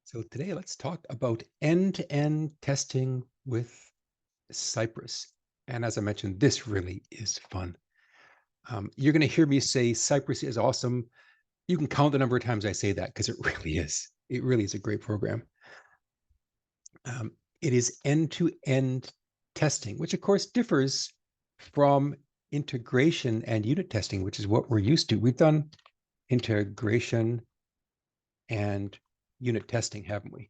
So today let's talk about end-to-end testing with Cypress. And as I mentioned, this really is fun. You're going to hear me say Cypress is awesome. You can count the number of times I say that because it really is. It really is a great program. It is end-to-end testing, which of course differs from integration and unit testing, which is what we're used to. We've done integration and unit testing, haven't we?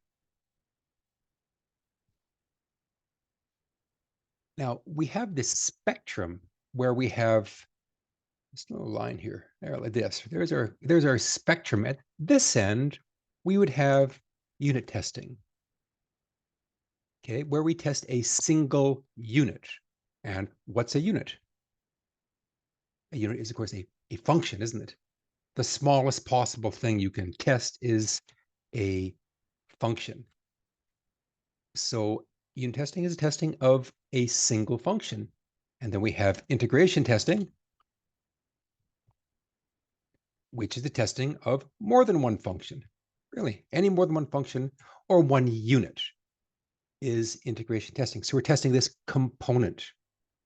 Now we have this spectrum where we have this little line here, there, like this. There's our spectrum. At this end, we would have unit testing, okay, where we test a single unit. And what's a unit? A unit is, of course, a function, isn't it? The smallest possible thing you can test is a function. So unit testing is a testing of a single function. And then we have integration testing, which is the testing of more than one function. Really, any more than one function or one unit is integration testing. So we're testing this component.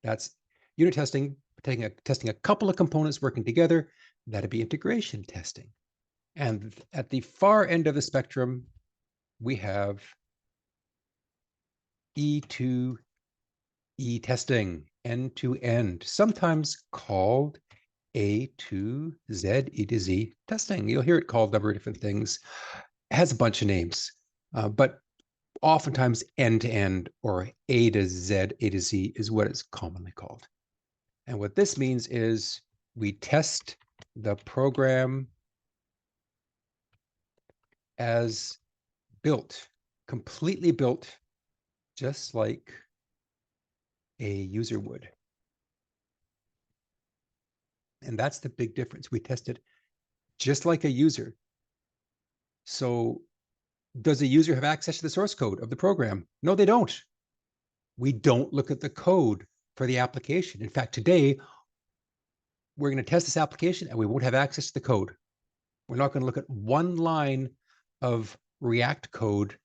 That's unit testing, testing a couple of components working together. That'd be integration testing. And at the far end of the spectrum, we have E2E testing, end to end, sometimes called A to Z, E to Z testing. You'll hear it called a number of different things. It has a bunch of names, but oftentimes end to end or A to Z, A to Z is what it's commonly called. And what this means is we test the program as built, completely built, just like a user would. And that's the big difference. We test it just like a user. So does a user have access to the source code of the program? No, they don't. We don't look at the code for the application. In fact, today, we're going to test this application and we won't have access to the code. We're not going to look at one line of React code.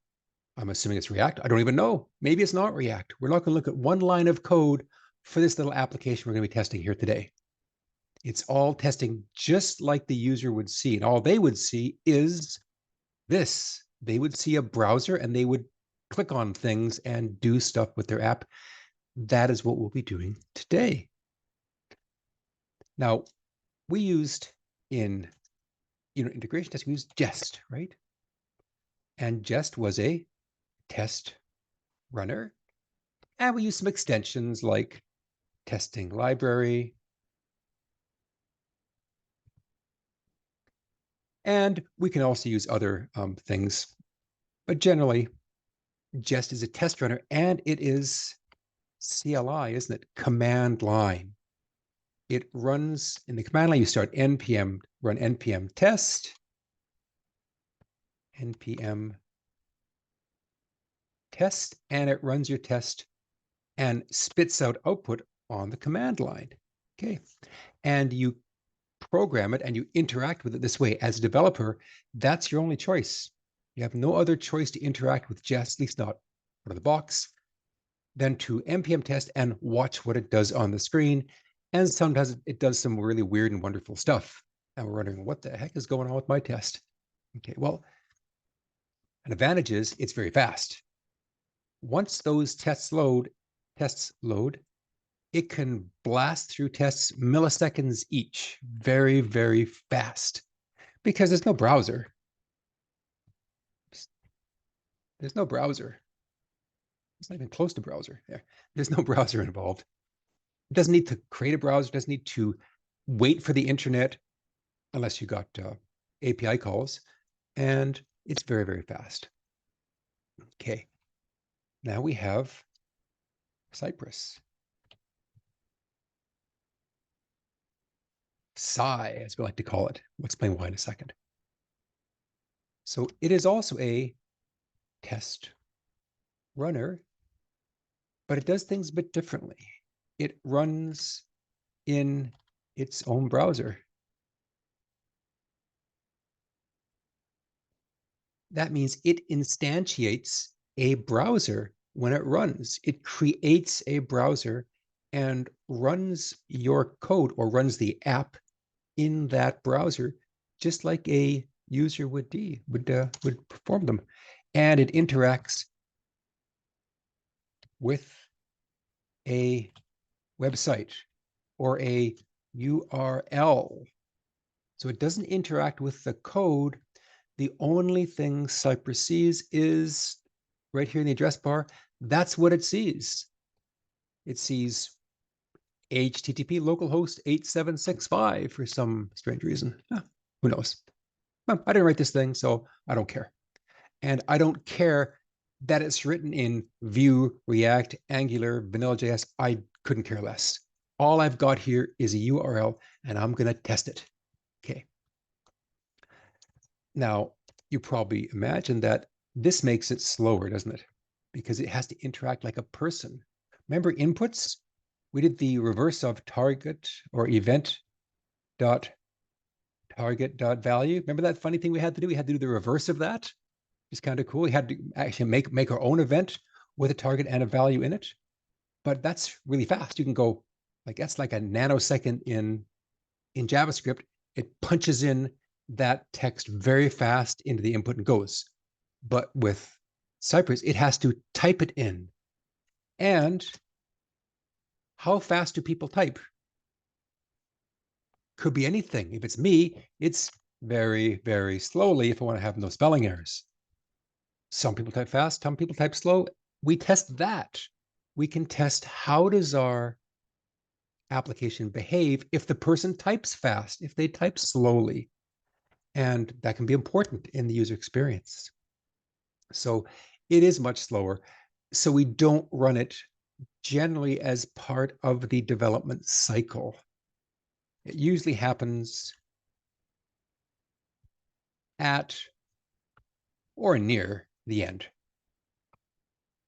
I'm assuming it's React. I don't even know. Maybe it's not React. We're not going to look at one line of code for this little application we're going to be testing here today. It's all testing just like the user would see. And all they would see is this. They would see a browser and they would click on things and do stuff with their app. That is what we'll be doing today. Now, we used in integration testing, we used Jest, right? And Jest was a test runner. And we used some extensions like testing library. And we can also use other things. But generally, Jest is a test runner and it is CLI, isn't it? Command line. It runs in the command line. You start npm, run npm test, npm test, and it runs your test and spits out output on the command line. Okay. And you program it and you interact with it this way. As a developer, that's your only choice. You have no other choice to interact with Jest, at least not out of the box, than to npm test and watch what it does on the screen. And sometimes it does some really weird and wonderful stuff. And we're wondering, what the heck is going on with my test? Okay, well, an advantage is it's very fast. Once those tests load, it can blast through tests milliseconds each, very, very fast, because there's no browser. There's no browser. It's not even close to browser. There's no browser involved. It doesn't need to create a browser. It doesn't need to wait for the internet unless you got API calls. And it's very, very fast. Okay. Now we have Cypress. Sci, as we like to call it. We'll explain why in a second. So it is also a test runner, but it does things a bit differently. It runs in its own browser. That means it instantiates a browser when it runs. It creates a browser and runs your code or runs the app in that browser, just like a user would perform them. And it interacts with a website or a URL. So it doesn't interact with the code. The only thing Cypress sees is right here in the address bar. That's what it sees. It sees HTTP localhost 8765 for some strange reason. Who knows? Well, I didn't write this thing, so I don't care. And I don't care that it's written in Vue, React, Angular, Vanilla.js. I couldn't care less. All I've got here is a URL, and I'm going to test it. Okay. Now, you probably imagine that this makes it slower, doesn't it? Because it has to interact like a person. Remember inputs? We did the reverse of target or event dot target dot value. Remember that funny thing we had to do? We had to do the reverse of that. It's kind of cool. We had to actually make our own event with a target and a value in it. But that's really fast. You can go like that's like a nanosecond in JavaScript. It punches in that text very fast into the input and goes. But with Cypress, it has to type it in. And how fast do people type? Could be anything. If it's me, it's very, very slowly if I want to have no spelling errors. Some people type fast, some people type slow. We test that. We can test how does our application behave if the person types fast, if they type slowly. And that can be important in the user experience. So it is much slower. So we don't run it generally as part of the development cycle. It usually happens at or near the end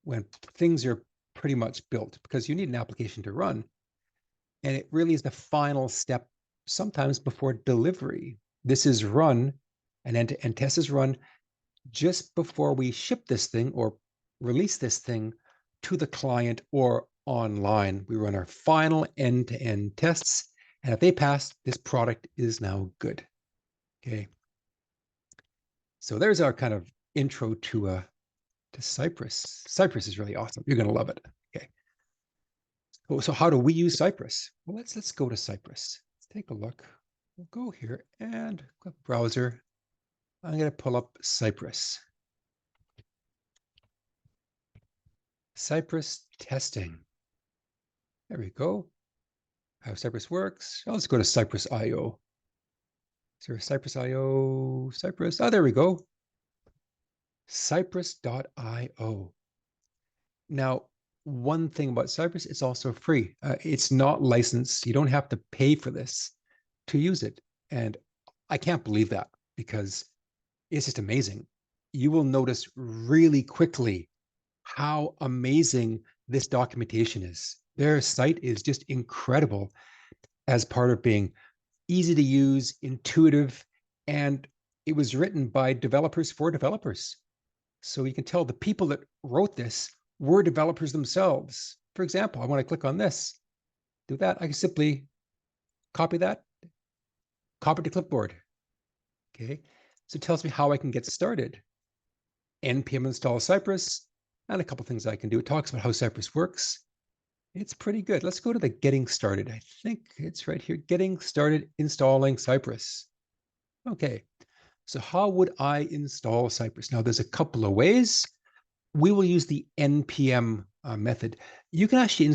when things are pretty much built, because you need an application to run. And it really is the final step, sometimes before delivery. This is run, and end-to-end test is run just before we ship this thing or release this thing to the client or online. We run our final end-to-end tests, and if they pass, this product is now good. Okay. So there's our kind of intro to Cypress. Cypress is really awesome. You're going to love it. Okay. So how do we use Cypress? Well, let's go to Cypress. Let's take a look. We'll go here and click browser. I'm going to pull up Cypress. Cypress Testing. There we go. How Cypress works. Let's go to Cypress.io. Is there a Cypress.io? Cypress. Oh, there we go. Cypress.io. Now, one thing about Cypress, it's also free. It's not licensed. You don't have to pay for this to use it. And I can't believe that because it's just amazing. You will notice really quickly how amazing this documentation is. Their site is just incredible as part of being easy to use, intuitive, and it was written by developers for developers. So you can tell the people that wrote this were developers themselves. For example, I want to click on this, do that. I can simply copy that, copy to clipboard. Okay, so it tells me how I can get started. npm install Cypress, and a couple things I can do. It talks about how Cypress works. It's pretty good. Let's go to the getting started. I think it's right here. Getting started installing Cypress. Okay, so how would I install Cypress? Now, there's a couple of ways. We will use the npm method. You can actually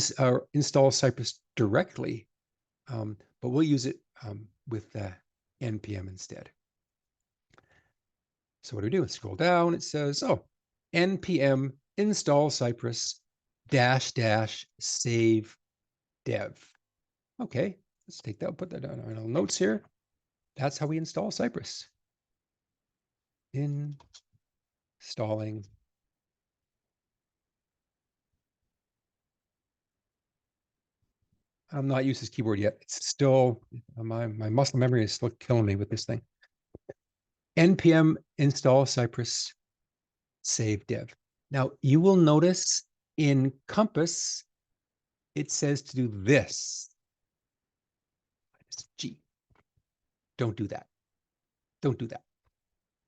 install Cypress directly, but we'll use it with npm instead. So what do we do? Scroll down. It says, oh, npm install Cypress -- save dev. Okay, let's take that, put that on our notes here. That's how we install Cypress. Installing I'm not used to this keyboard yet. It's still, my muscle memory is still killing me with this thing. npm install Cypress save dev. Now you will notice in Compass, it says to do this. G. Don't do that. Don't do that.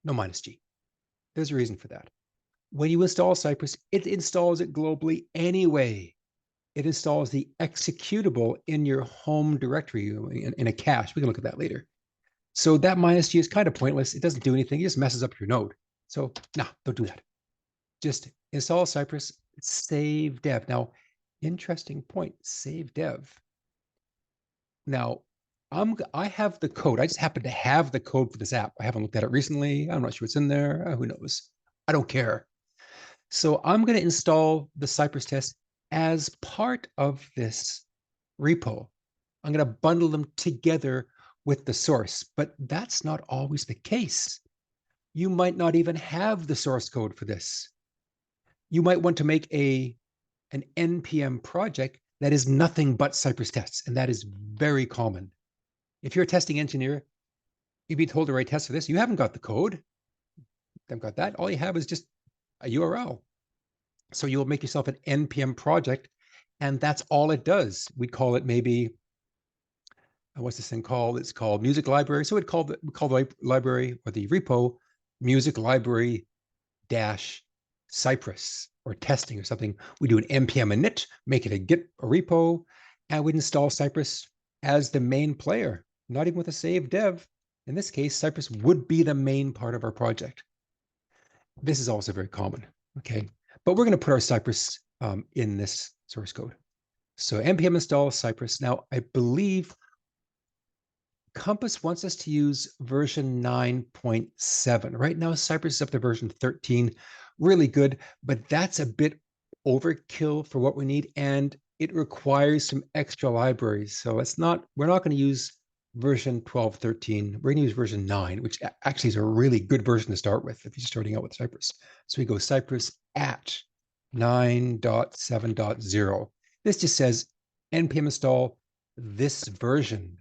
No minus G. There's a reason for that. When you install Cypress, it installs it globally anyway. It installs the executable in your home directory in a cache. We can look at that later. So that minus G is kind of pointless. It doesn't do anything. It just messes up your node. So no, don't do that. Just install Cypress, save dev. Now, interesting point, save dev. Now, I have the code. I just happen to have the code for this app. I haven't looked at it recently. I'm not sure what's in there. Who knows? I don't care. So I'm going to install the Cypress test as part of this repo. I'm going to bundle them together with the source, but that's not always the case. You might not even have the source code for this. You might want to make an NPM project that is nothing but Cypress tests, and that is very common. If you're a testing engineer, you'd be told to write tests for this. You haven't got the code. You haven't got that. All you have is just a URL. So you'll make yourself an NPM project, and that's all it does. We'd call it maybe, what's this thing called? It's called music library. So we call the library or the repo music library dash Cypress or testing or something. We do an npm init, make it a Git a repo, and we'd install Cypress as the main player, not even with a save dev. In this case, Cypress would be the main part of our project. This is also very common, okay? But we're going to put our Cypress in this source code. So npm install Cypress. Now, I believe Compass wants us to use version 9.7. Right now, Cypress is up to version 13. Really good, but that's a bit overkill for what we need, and it requires some extra libraries. So we're not going to use version 12.13. We're going to use version 9, which actually is a really good version to start with if you're starting out with Cypress. So we go Cypress at 9.7.0. This just says npm install this version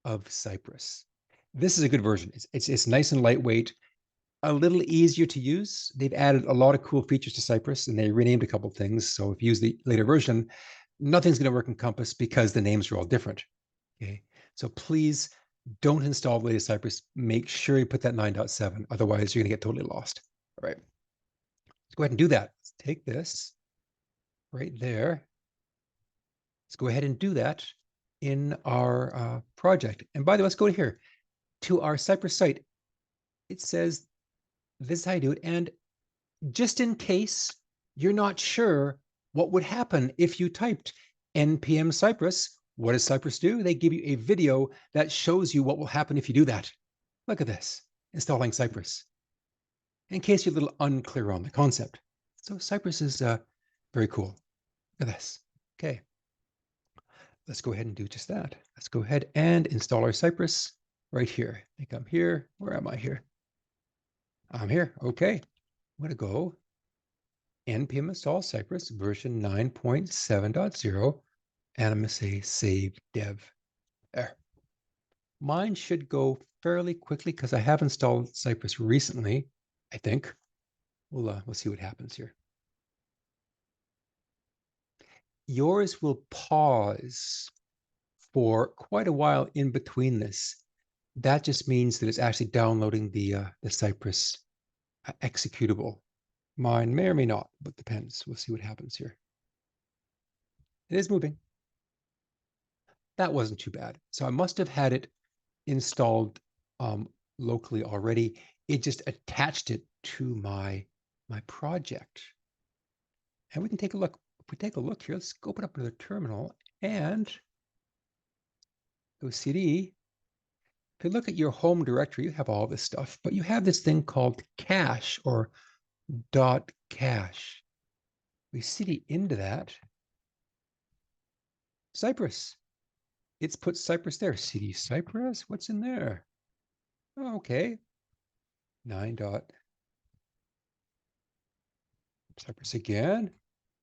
of Cypress. This is a good version. It's nice and lightweight, a little easier to use. They've added a lot of cool features to Cypress, and they renamed a couple of things. So if you use the later version, nothing's going to work in Compass because the names are all different. Okay, so please don't install the latest Cypress. Make sure you put that 9.7. Otherwise, you're going to get totally lost. All right, let's go ahead and do that. Let's take this right there. Let's go ahead and do that in our project. And by the way, let's go here to our Cypress site. It says this is how you do it. And just in case you're not sure what would happen if you typed npm Cypress, what does Cypress do? They give you a video that shows you what will happen if you do that. Look at this, installing Cypress. In case you're a little unclear on the concept. So Cypress is very cool. Look at this. Okay. Let's go ahead and do just that. Let's go ahead and install our Cypress right here. I think I'm here. Where am I here? I'm here. Okay. I'm going to go npm install Cypress version 9.7.0, and I'm going to say save dev. There. Mine should go fairly quickly because I have installed Cypress recently, I think. We'll see what happens here. Yours will pause for quite a while in between this. That just means that it's actually downloading the Cypress executable. Mine may or may not, but depends. We'll see what happens here. It is moving. That wasn't too bad. So I must have had it installed locally already. It just attached it to my project. And we can take a look. If we take a look here, let's open up another terminal and go cd. If you look at your home directory, you have all this stuff, but you have this thing called cache or .cache. We cd into that. Cypress. It's put Cypress there. cd Cypress. What's in there? Oh, okay. 9. Cypress again.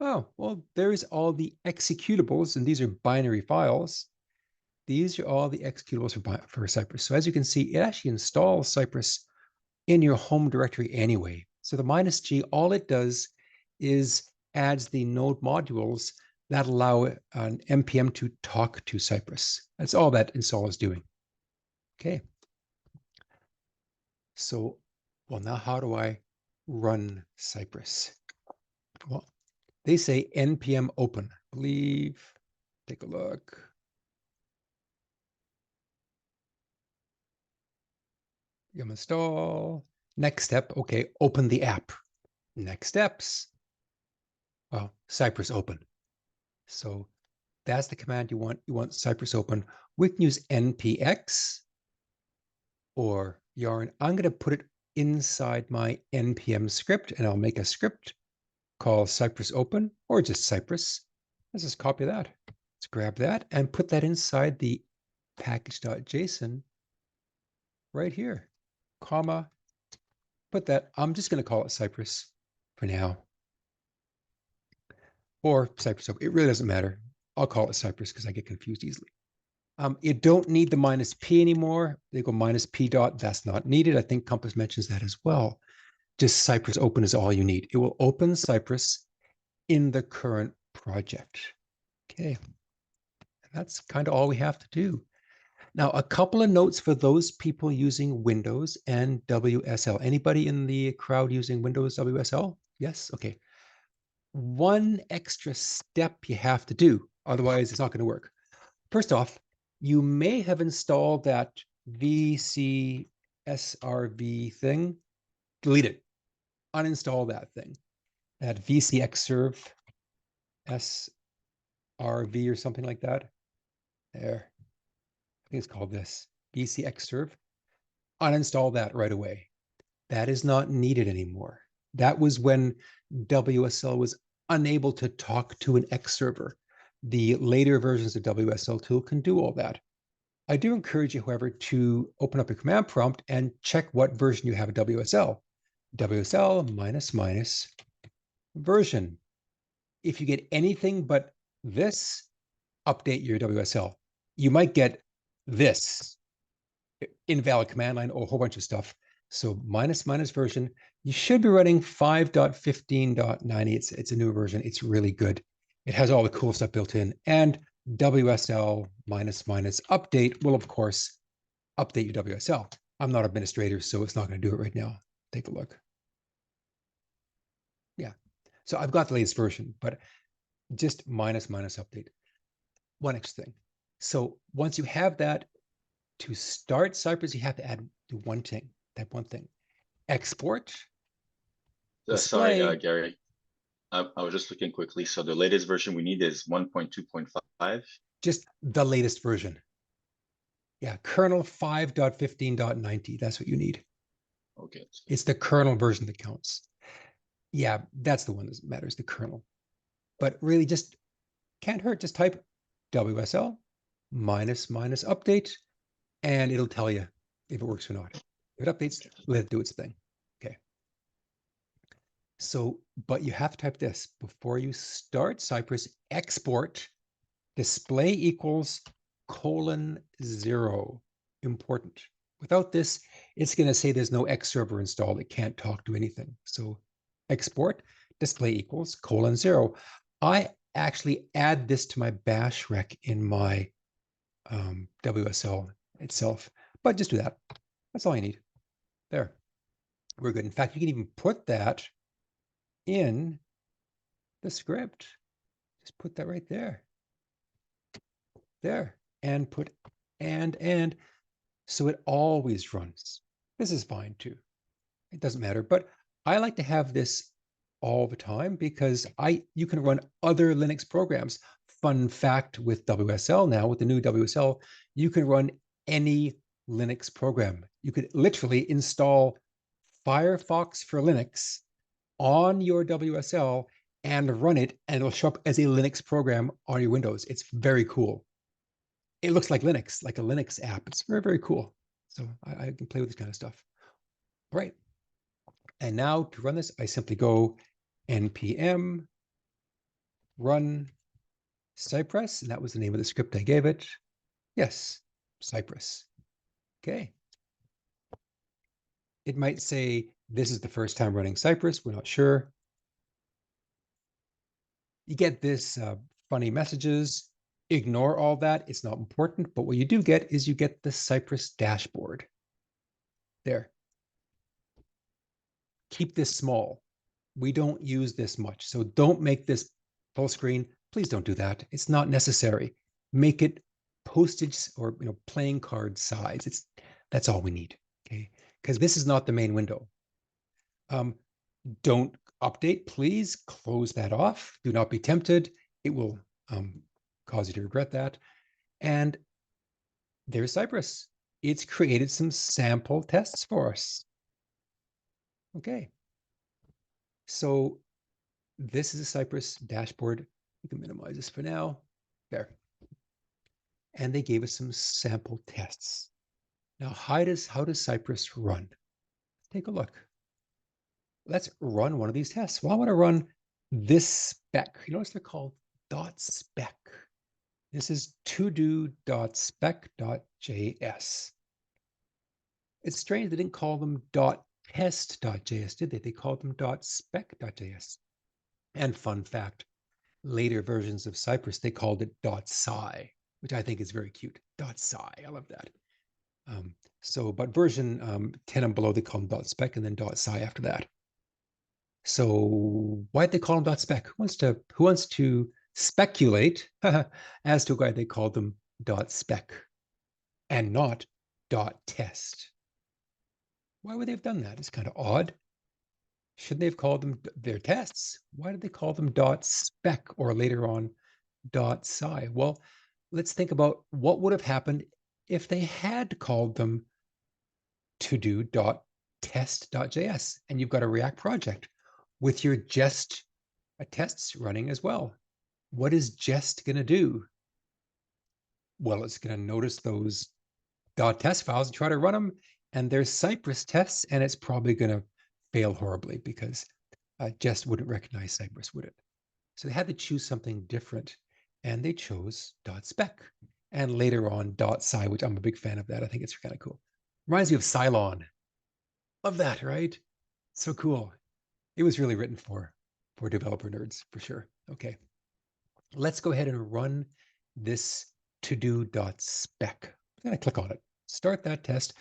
Oh, well, there's all the executables, and these are binary files. These are all the executables for Cypress. So as you can see, it actually installs Cypress in your home directory anyway. So the -G, all it does is adds the node modules that allow an npm to talk to Cypress. That's all that install is doing. Okay. So, well, now how do I run Cypress? Well, they say npm open. I believe, take a look. Yum install. Next step, okay, open the app. Next steps, well, Cypress open. So that's the command you want. You want Cypress open. We can use npx or yarn. I'm going to put it inside my npm script, and I'll make a script called Cypress open, or just Cypress. Let's just copy that. Let's grab that and put that inside the package.json right here, comma, put that. I'm just going to call it Cypress for now, or Cypress open. It really doesn't matter. I'll call it Cypress because I get confused easily. You don't need the -p anymore. They go -p dot. That's not needed. I think Compass mentions that as well. Just Cypress open is all you need. It will open Cypress in the current project. Okay. And that's kind of all we have to do. Now, a couple of notes for those people using Windows and WSL. Anybody in the crowd using Windows WSL? Yes? Okay. One extra step you have to do, otherwise it's not going to work. First off, you may have installed that VCSRV thing. Delete it. Uninstall that thing. That VCXserve SRV or something like that. There. I think it's called this. VCXserve. Uninstall that right away. That is not needed anymore. That was when WSL was unable to talk to an X server. The later versions of WSL tool can do all that. I do encourage you, however, to open up a command prompt and check what version you have of WSL. WSL -- version. If you get anything but this, update your WSL. You might get this, invalid command line, or a whole bunch of stuff. So -- version. You should be running 5.15.90. It's a new version. It's really good. It has all the cool stuff built in. And WSL -- update will, of course, update your WSL. I'm not administrator, so it's not going to do it right now. Take a look. Yeah. So I've got the latest version, but just -- update. One extra thing. So once you have that, to start Cypress, you have to add one thing. That one thing. Export. Sorry, Display. Gary. I was just looking quickly. So the latest version we need is 1.2.5. Just the latest version. Yeah, kernel 5.15.90. That's what you need. Okay. It's the kernel version that counts. Yeah, that's the one that matters, the kernel. But really just can't hurt. Just type WSL -- update, and it'll tell you if it works or not. If it updates, let it do its thing. Okay. So, but you have to type this before you start Cypress. Export display equals :0. Important. Without this, it's going to say there's no X server installed. It can't talk to anything. So export display equals :0. I actually add this to my bash rec in my WSL itself, but just do that. That's all you need. There. We're good. In fact, you can even put that in the script. Just put that right there. There. And put and so it always runs. This is fine too. It doesn't matter, but I like to have this all the time because you can run other Linux programs. Fun fact with WSL now, with the new WSL, you can run any Linux program. You could literally install Firefox for Linux on your WSL and run it, and it'll show up as a Linux program on your Windows. It's very cool. It looks like Linux, like a Linux app. It's very, very cool. So I can play with this kind of stuff. All right. And now to run this, I simply go npm run Cypress, and that was the name of the script I gave it. Yes, Cypress. Okay. It might say This is the first time running Cypress. We're not sure. You get this funny messages. Ignore all that. It's not important. But what you do get is you get the Cypress dashboard. There. Keep this small. We don't use this much. So don't make this full screen. Please don't do that. It's not necessary. Make it postage or playing card size. That's all we need. Okay. Because this is not the main window. Don't update, please close that off. Do not be tempted. It will cause you to regret that. And there's Cypress. It's created some sample tests for us. Okay. So this is a Cypress dashboard. You can minimize this for now. There. And they gave us some sample tests. Now, how does Cypress run? Take a look. Let's run one of these tests. Well, I want to run this spec. You notice they're called .spec. This is todo.spec.js. It's strange they didn't call them .test.js, did they? They called them .spec.js. And fun fact, later versions of Cypress, they called it .sci, which I think is very cute. .sci, I love that. But version 10 and below, they call them .spec and then .sci after that. So why'd they call them .spec? Who wants to speculate as to why they called them .spec and not .test? Why would they have done that? It's kind of odd. Shouldn't they have called them their tests? Why did they call them .spec or later on .sci? Well, let's think about what would have happened if they had called them to do .test.js and you've got a React project with your jest tests running as well. What is jest going to do? Well, it's going to notice those .test files and try to run them. And there's Cypress tests, and it's probably going to fail horribly because jest wouldn't recognize Cypress, would it? So they had to choose something different, and they chose .spec. And later on, .sci, which I'm a big fan of that. I think it's kind of cool. Reminds me of Cylon. Love that, right? So cool. It was really written for developer nerds, for sure. Okay. Let's go ahead and run this todo.spec. I'm going to click on it. Start that test.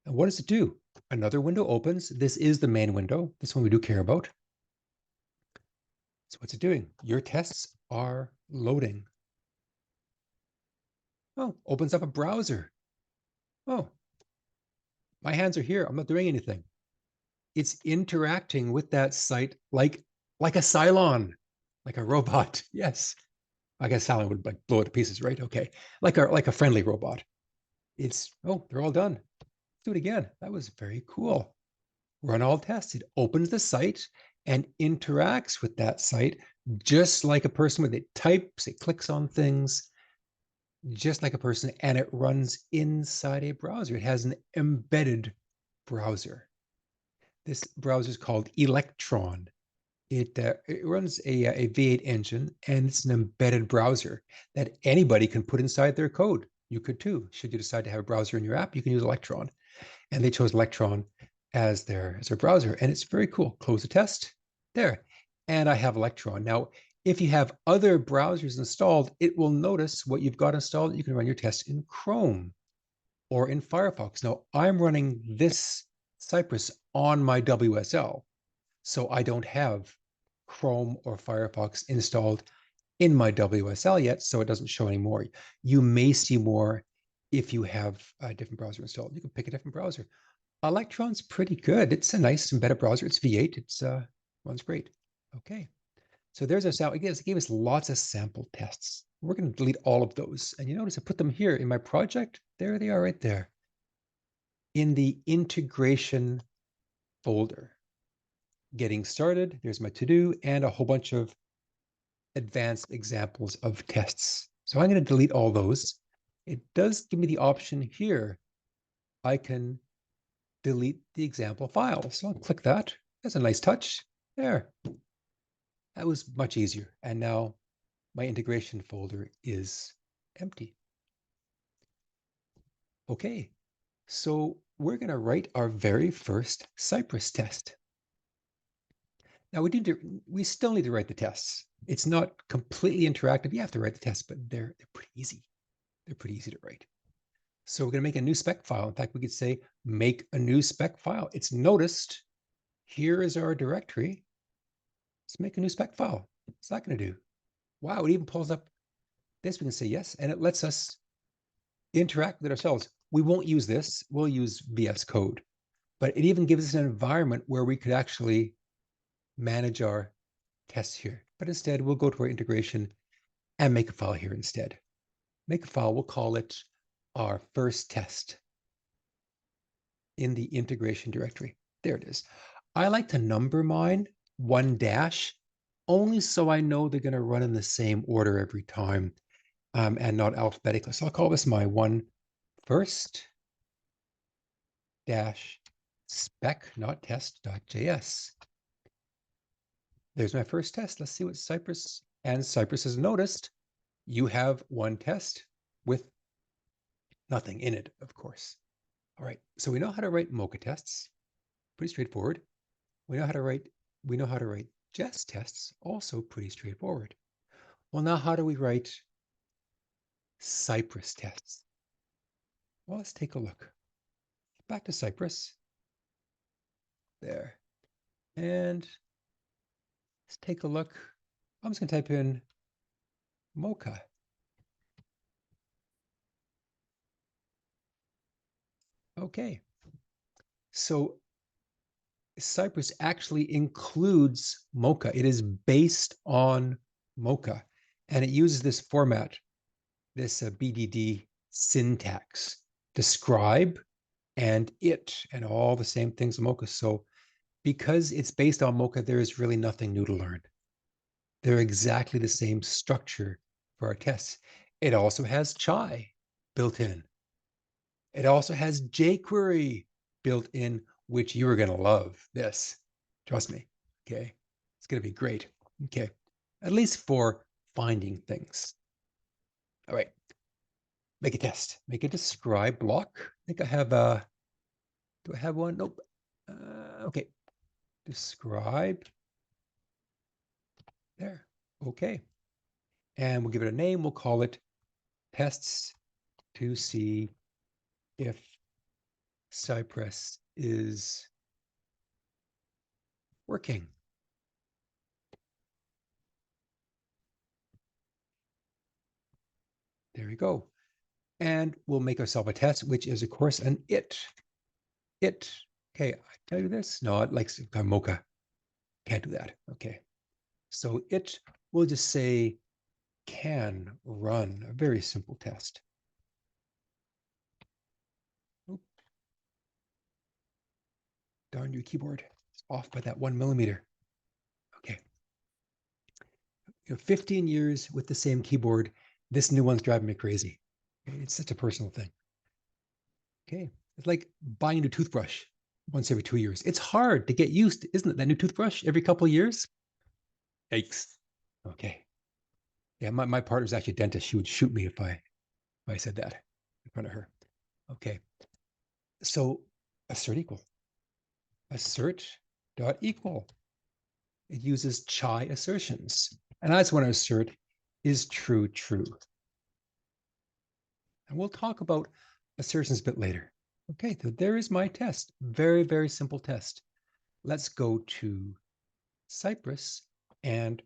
And what does it do? Another window opens. This is the main window. This one we do care about. So what's it doing? Your tests are loading. Oh, opens up a browser. Oh, my hands are here. I'm not doing anything. It's interacting with that site like a Cylon, like a robot. Yes. I guess Cylon would like blow it to pieces, right? Okay. Like a friendly robot. They're all done. Let's do it again. That was very cool. Run all tests. It opens the site and interacts with that site just like a person when it types, it clicks on things, just like a person, and it runs inside a browser. It has an embedded browser. This browser is called Electron. It runs a V8 engine, and it's an embedded browser that anybody can put inside their code. You could too. Should you decide to have a browser in your app, you can use Electron. And they chose Electron as their browser, and it's very cool. Close the test. There. And I have Electron. Now, if you have other browsers installed, it will notice what you've got installed. You can run your tests in Chrome or in Firefox. Now, I'm running this Cypress on my WSL, so I don't have Chrome or Firefox installed in my WSL yet, so it doesn't show anymore. You may see more if you have a different browser installed. You can pick a different browser. Electron's pretty good. It's a nice embedded browser. It's V8. It's runs great. Okay. So there's our sample. Again, it gave us lots of sample tests. We're going to delete all of those. And you notice I put them here in my project. There they are right there in the integration folder. Getting started. There's my to-do and a whole bunch of advanced examples of tests. So I'm going to delete all those. It does give me the option here. I can delete the example file. So I'll click that. That's a nice touch. There. That was much easier. And now my integration folder is empty. Okay. So we're going to write our very first Cypress test. Now we still need to write the tests. It's not completely interactive. You have to write the tests, but they're pretty easy. They're pretty easy to write. So we're going to make a new spec file. In fact, we could say make a new spec file. It's noticed. Here is our directory. Let's make a new spec file. What's that going to do? Wow, it even pulls up this. We can say yes, and it lets us interact with it ourselves. We won't use this. We'll use VS Code, but it even gives us an environment where we could actually manage our tests here. But instead, we'll go to our integration and make a file here instead. Make a file. We'll call it our first test in the integration directory. There it is. I like to number mine 1- only so I know they're going to run in the same order every time and not alphabetically. So I'll call this my one first dash spec, not test.js. There's my first test. Let's see what Cypress, and Cypress has noticed you have one test with nothing in it, of course. All right, so we know how to write Mocha tests. Pretty straightforward. We know how to write Jest tests, also pretty straightforward. Well, now how do we write Cypress tests? Well, let's take a look. Back to Cypress. There. And let's take a look. I'm just going to type in Mocha. Okay. So Cypress actually includes Mocha. It is based on Mocha, and it uses this format, this BDD syntax, describe and it, and all the same things in Mocha. So because it's based on Mocha, there is really nothing new to learn. They're exactly the same structure for our tests. It also has Chai built in. It also has jQuery built in, which you are going to love this. Trust me. Okay. It's going to be great. Okay. At least for finding things. All right. Make a test. Make a describe block. I think I have do I have one? Nope. Okay. Describe. There. Okay. And we'll give it a name. We'll call it tests to see if Cypress is working. There we go. And we'll make ourselves a test, which is, of course, an it. It. Okay, I tell you this. No, it likes Mocha. Can't do that. Okay. So it will just say can run a very simple test. Oop. Darn your keyboard. It's off by that 1 millimeter. Okay. 15 years with the same keyboard. This new one's driving me crazy. It's such a personal thing. Okay. It's like buying a new toothbrush once every 2 years. It's hard to get used to, isn't it? That new toothbrush every couple of years. Yikes. Okay. Yeah, my partner's actually a dentist. She would shoot me if I said that in front of her. Okay. So assert equal. Assert dot equal. It uses chai assertions. And I just want to assert is true, true. And we'll talk about assertions a bit later. Okay, so there is my test. Very, very simple test. Let's go to Cypress and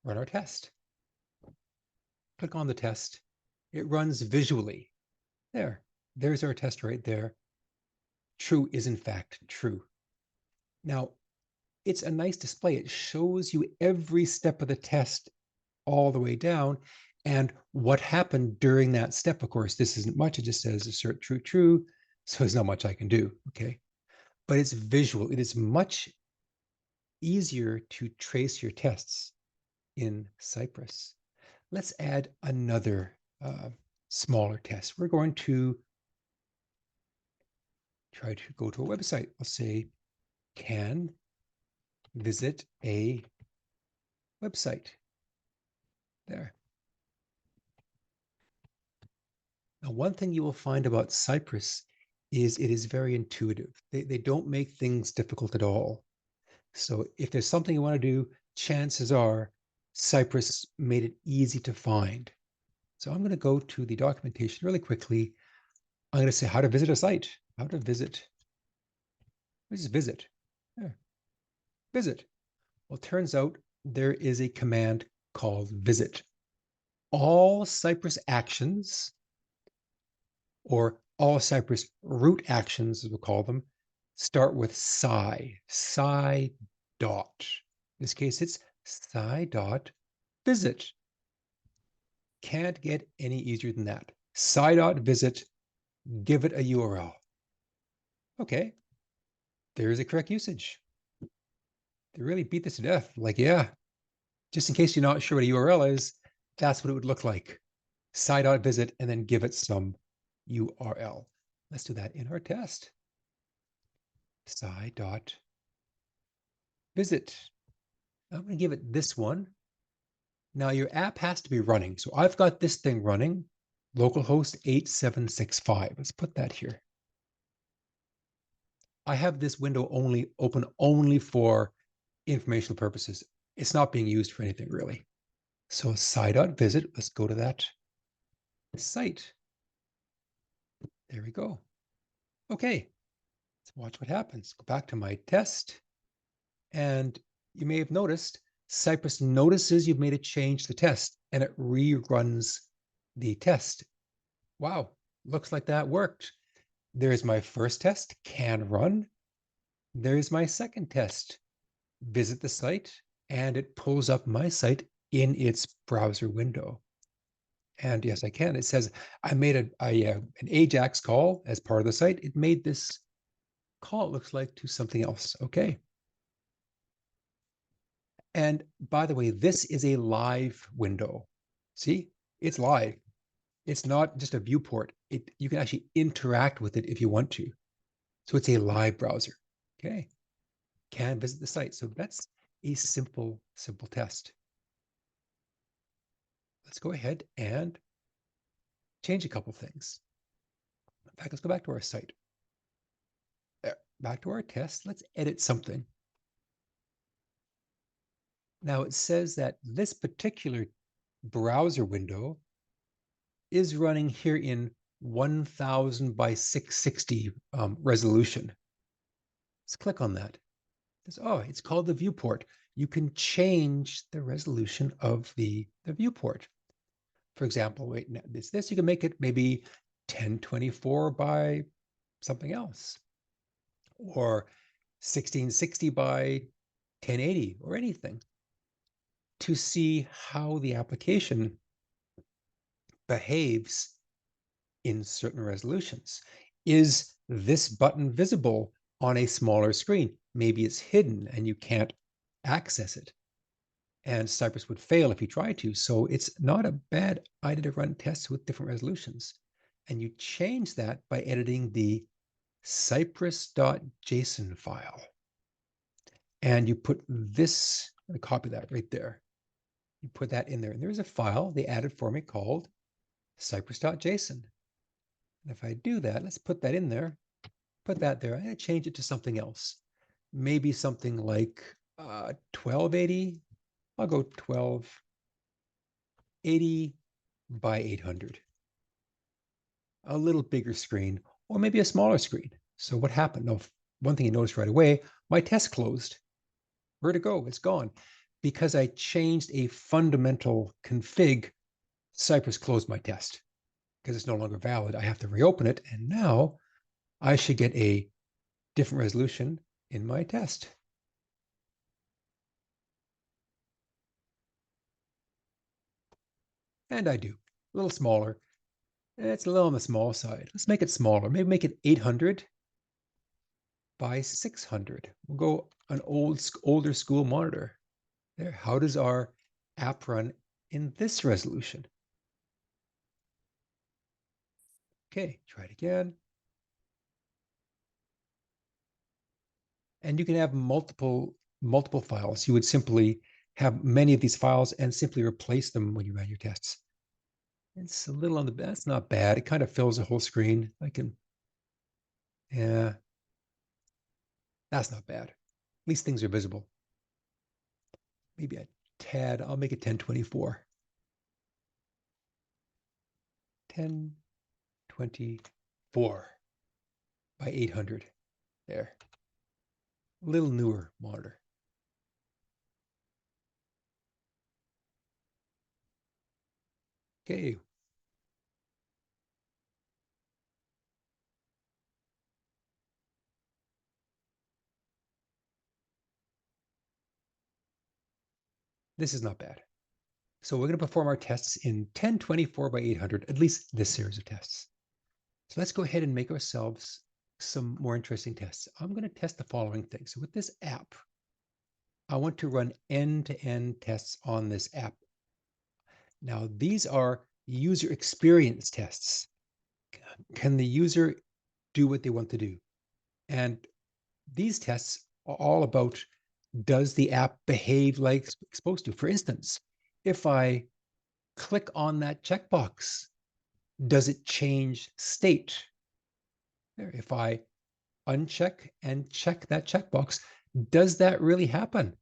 run our test. Click on the test. It runs visually. There's our test right there. True is in fact true. Now, it's a nice display. It shows you every step of the test all the way down and what happened during that step. Of course, this isn't much. It just says assert true, true. So there's not much I can do. Okay. But it's visual. It is much easier to trace your tests in Cypress. Let's add another smaller test. We're going to try to go to a website. I'll say can visit a website. There. Now, one thing you will find about Cypress is it is very intuitive. They don't make things difficult at all. So if there's something you want to do, chances are Cypress made it easy to find. So I'm going to go to the documentation really quickly. I'm going to say how to visit a site, how to visit. What is visit? Yeah, visit. Well, it turns out there is a command called visit. All Cypress actions, or all Cypress root actions, as we'll call them, start with sci dot. In this case, it's sci dot visit. Can't get any easier than that. Sci dot visit, give it a URL. Okay, there's a correct usage. They really beat this to death. Like, yeah, just in case you're not sure what a URL is, that's what it would look like. Sci dot visit and then give it some URL. Let's do that in our test. Sci dot visit. I'm going to give it this one. Now your app has to be running. So I've got this thing running, localhost 8765. Let's put that here. I have this window only open only for informational purposes. It's not being used for anything really. So sci.visit, let's go to that site. There we go. Okay, let's watch what happens. Go back to my test. And you may have noticed Cypress notices you've made a change to the test and it reruns the test. Wow, looks like that worked. There's my first test, can run. There's my second test, visit the site, and it pulls up my site in its browser window. And yes, I can. It says I made an AJAX call as part of the site. It made this call, it looks like, to something else. Okay. And by the way, this is a live window. See, it's live. It's not just a viewport. You can actually interact with it if you want to. So it's a live browser. Okay. Can visit the site. So that's a simple test. Let's go ahead and change a couple things. In fact, let's go back to our site. There, back to our test. Let's edit something. Now it says that this particular browser window is running here in 1000 by 660 resolution. Let's click on that. It's called the viewport. You can change the resolution of the viewport. For example, wait, this you can make it maybe 1024 by something else, or 1660 by 1080 or anything, to see how the application behaves in certain resolutions. Is this button visible on a smaller screen? Maybe it's hidden and you can't access it. And Cypress would fail if you tried to. So it's not a bad idea to run tests with different resolutions. And you change that by editing the cypress.json file. And you put this, I'm going to copy that right there. You put that in there. And there's a file they added for me called cypress.json. And if I do that, let's put that in there, put that there. I'm going to change it to something else. Maybe something like 1280. I'll go 1280 by 800. A little bigger screen, or maybe a smaller screen. So what happened? No, one thing you noticed right away, my test closed. Where'd it go? It's gone. Because I changed a fundamental config, Cypress closed my test because it's no longer valid. I have to reopen it. And now I should get a different resolution in my test. And I do. A little smaller. It's a little on the small side. Let's make it smaller. Maybe make it 800 by 600. We'll go an older school monitor. There. How does our app run in this resolution? Okay, try it again. And you can have multiple files. You would simply have many of these files and simply replace them when you run your tests. It's a little on the, that's not bad. It kind of fills the whole screen. I can Yeah, that's not bad. At least things are visible. Maybe a tad, I'll make it 1024. 1024 by 800. There. A little newer monitor. Okay. This is not bad. So we're going to perform our tests in 1024 by 800, at least this series of tests. So let's go ahead and make ourselves some more interesting tests. I'm going to test the following things. So with this app, I want to run end-to-end tests on this app. Now, these are user experience tests. Can the user do what they want to do? And these tests are all about, does the app behave like it's supposed to? For instance, if I click on that checkbox, does it change state? If I uncheck and check that checkbox, does that really happen?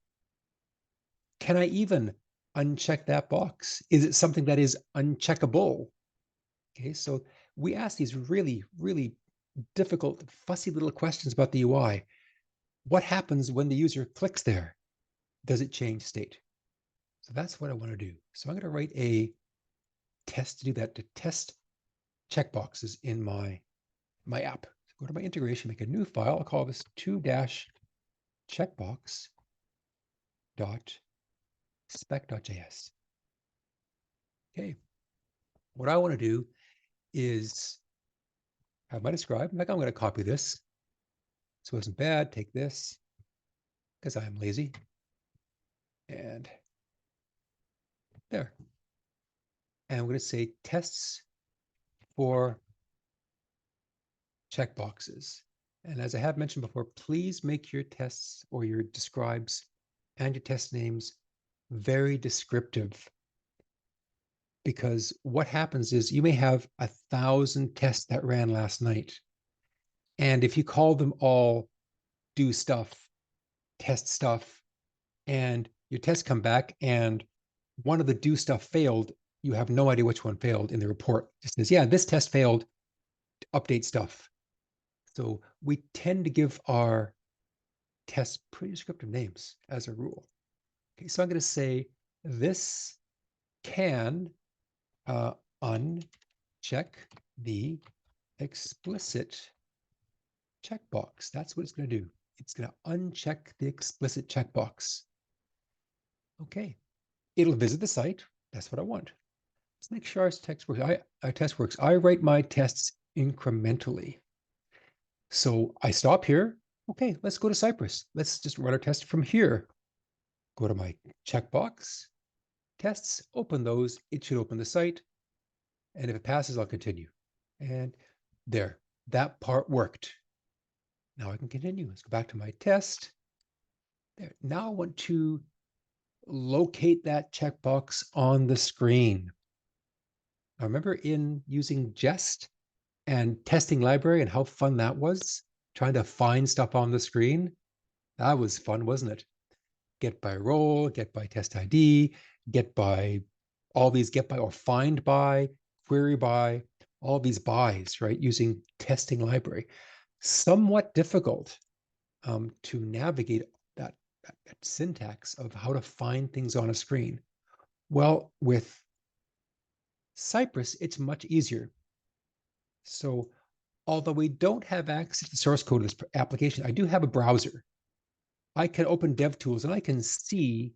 Can I even uncheck that box? Is it something that is uncheckable? Okay, so we ask these really, really difficult, fussy little questions about the UI. What happens when the user clicks there? Does it change state? So that's what I want to do. So I'm going to write a test to do that, to test checkboxes in my app. So go to my integration, make a new file. I'll call this 2-checkbox.spec.js. Okay. What I want to do is have my describe. Like, I'm going to copy this. So it wasn't bad. Take this because I'm lazy. And there. And I'm going to say tests for checkboxes. And as I have mentioned before, please make your tests or your describes and your test names very descriptive. Because what happens is you may have 1,000 tests that ran last night. And if you call them all do stuff, test stuff, and your tests come back and one of the do stuff failed, you have no idea which one failed in the report. It says, yeah, this test failed, update stuff. So we tend to give our tests pretty descriptive names as a rule. Okay, so I'm going to say this can uncheck the explicit checkbox. That's what it's going to do. It's going to uncheck the explicit checkbox. Okay, it'll visit the site. That's what I want. Let's make sure our test works. I write my tests incrementally. So I stop here. Okay, let's go to Cypress. Let's just run our test from here. Go to my checkbox, tests, open those. It should open the site. And if it passes, I'll continue. And there, that part worked. Now I can continue. Let's go back to my test. There. Now I want to locate that checkbox on the screen. Now remember in using Jest and testing library and how fun that was? Trying to find stuff on the screen? That was fun, wasn't it? Get by role, get by test ID, get by all these get by or find by, query by, all these bys, right? Using testing library. Somewhat difficult to navigate that syntax of how to find things on a screen. Well, with Cypress, it's much easier. So although we don't have access to the source code of this application, I do have a browser. I can open DevTools and I can see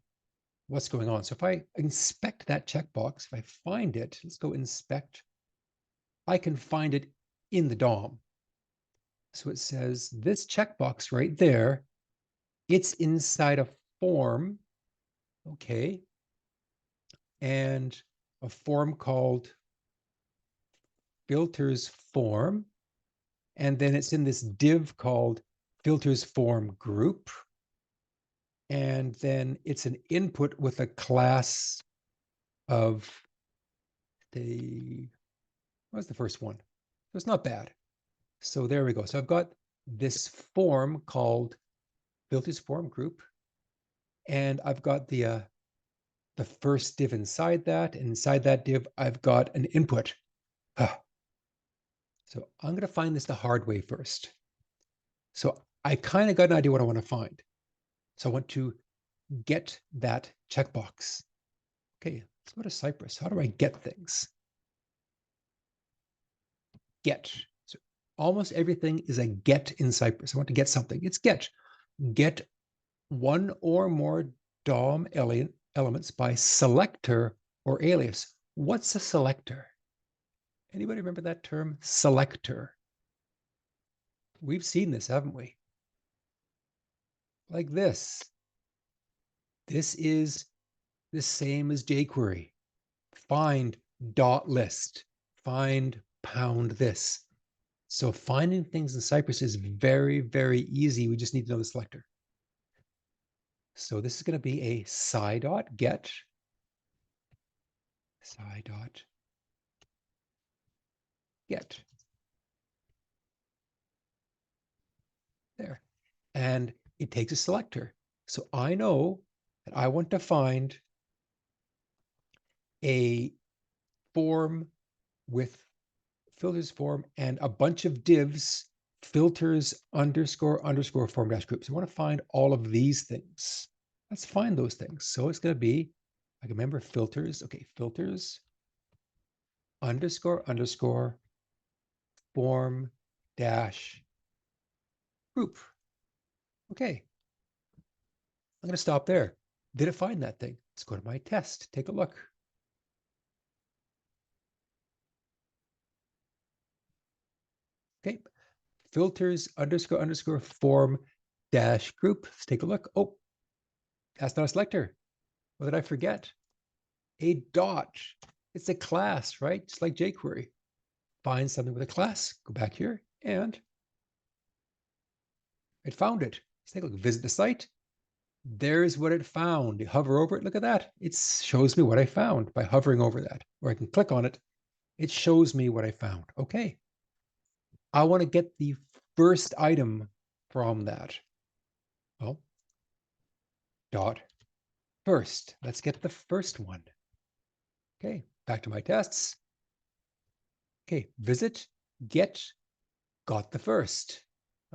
what's going on. So if I inspect that checkbox, if I find it, let's go inspect, I can find it in the DOM. So it says this checkbox right there, it's inside a form, okay, and a form called filters form. And then it's in this div called filters form group. And then it's an input with a class of what's the first one? So it's not bad. So there we go. So I've got this form called filters form group. And I've got the first div inside that. And inside that div, I've got an input. So I'm going to find this the hard way first. So I kind of got an idea what I want to find. So I want to get that checkbox. Okay, let's go to Cypress. How do I get things? Get. So almost everything is a get in Cypress. I want to get something. It's get. Get one or more DOM elements by selector or alias. What's a selector? Anybody remember that term? Selector. We've seen this, haven't we? Like this. This is the same as jQuery. Find dot list. Find pound this. So finding things in Cypress is very, very easy. We just need to know the selector. So this is going to be a sci.get. Sci.get. There. And it takes a selector. So I know that I want to find a form with filters form and a bunch of divs, filters underscore underscore form dash groups. I want to find all of these things. Let's find those things. So it's going to be, I can remember filters. Okay, filters underscore underscore form dash group. Okay, I'm going to stop there. Did it find that thing? Let's go to my test. Take a look. Okay, filters underscore underscore form dash group. Let's take a look. Oh, that's not a selector. What did I forget? A dot. It's a class, right? Just like jQuery. Find something with a class. Go back here and it found it. Let's take a look. Visit the site. There's what it found. You hover over it. Look at that. It shows me what I found by hovering over that. Or I can click on it. It shows me what I found. Okay. I want to get the first item from that. Well, dot first. Let's get the first one. Okay. Back to my tests. Okay. Visit, get, got the first.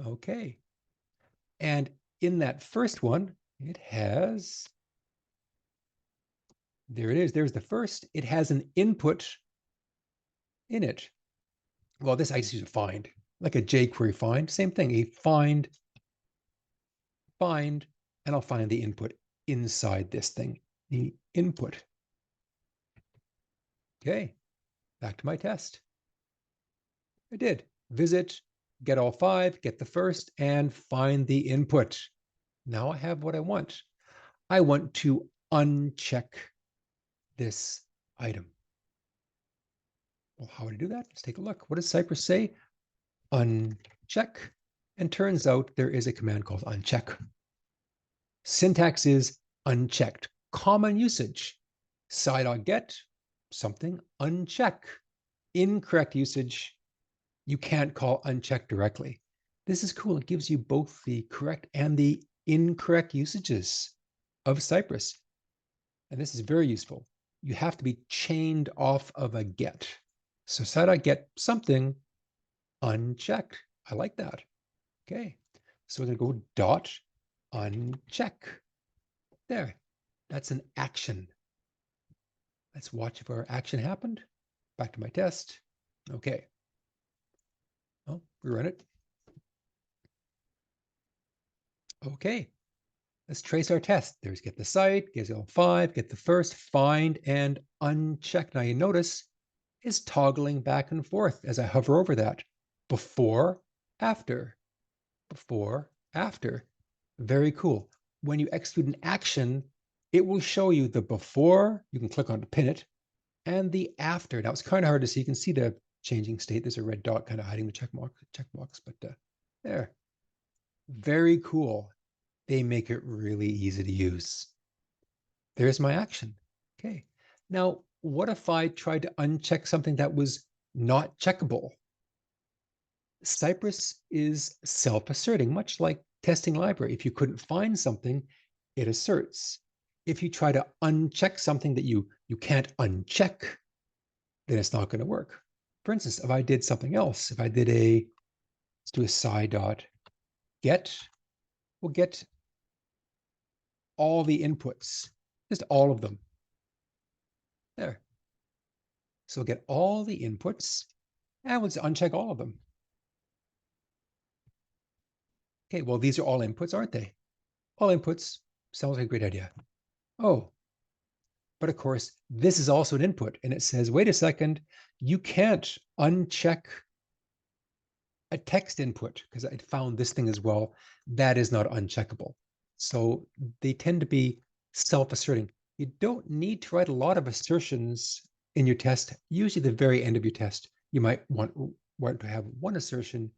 Okay. And in that first one, it has, there it is. There's the first. It has an input in it. Well, this I just use a find, like a jQuery find. Same thing, a find, and I'll find the input inside this thing, the input. Okay, back to my test. I did. Visit, get all five, get the first, and find the input. Now I have what I want. I want to uncheck this item. Well, how would I do that? Let's take a look. What does Cypress say? Uncheck. And turns out there is a command called uncheck. Syntax is unchecked. Common usage. Sci.get, something, uncheck. Incorrect usage, you can't call uncheck directly. This is cool. It gives you both the correct and the incorrect usages of Cypress. And this is very useful. You have to be chained off of a get. So sci.get something unchecked. I like that. Okay. So we're going to go dot uncheck. There. That's an action. Let's watch if our action happened. Back to my test. Okay. Well, we run it. Okay. Let's trace our test. There's get the site, gives all five, get the first, find, and uncheck. Now you notice it's toggling back and forth as I hover over that. Before, after, before, after. Very cool. When you execute an action, it will show you the before, you can click on to pin it, and the after. Now it's kind of hard to see. You can see the changing state. There's a red dot kind of hiding the checkbox, but there. Very cool. They make it really easy to use. There's my action. Okay. Now, what if I tried to uncheck something that was not checkable? Cypress is self-asserting, much like testing library. If you couldn't find something, it asserts. If you try to uncheck something that you can't uncheck, then it's not going to work. For instance, if I did something else, if I did let's do a sci dot get, we'll get all the inputs, just all of them. There. So we'll get all the inputs and we'll just uncheck all of them. Okay, well, these are all inputs, aren't they? All inputs sounds like a great idea. Oh, but of course, this is also an input and it says, wait a second, you can't uncheck a text input because I found this thing as well. That is not uncheckable. So they tend to be self-asserting. You don't need to write a lot of assertions in your test. Usually the very end of your test, you might want to have one assertion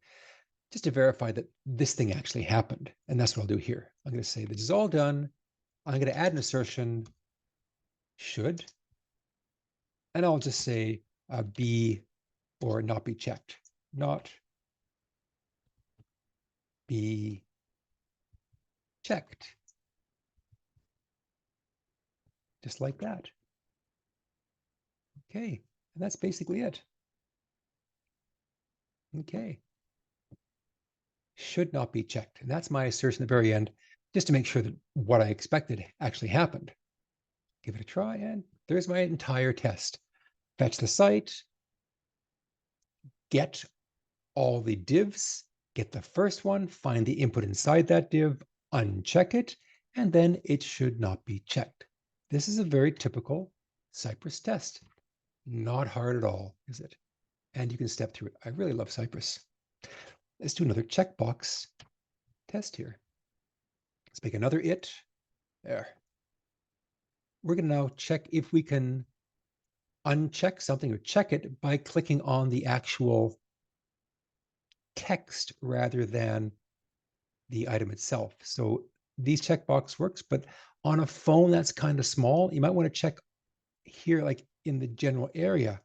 just to verify that this thing actually happened. And that's what I'll do here. I'm going to say this is all done. I'm going to add an assertion, should, and I'll just say be or not be checked. Not be checked. Just like that. Okay, and that's basically it. Okay. Should not be checked. And that's my assertion at the very end, just to make sure that what I expected actually happened. Give it a try, and there's my entire test. Fetch the site, get all the divs, get the first one, find the input inside that div, uncheck it, and then it should not be checked. This is a very typical Cypress test. Not hard at all, is it? And you can step through it. I really love Cypress. Let's do another checkbox test here. Let's make another it. There. We're going to now check if we can uncheck something or check it by clicking on the actual text rather than the item itself. So these checkbox works, but on a phone that's kind of small, you might want to check here, like in the general area.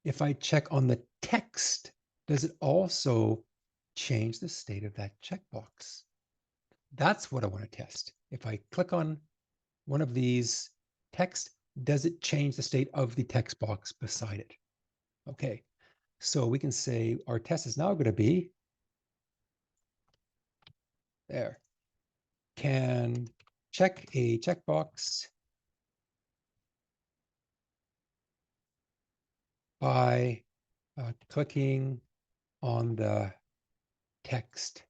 If I check on the text, does it also change the state of that checkbox? That's what I want to test. If I click on one of these text, does it change the state of the text box beside it? Okay, so we can say our test is now going to be there. Can check a checkbox by clicking on the text.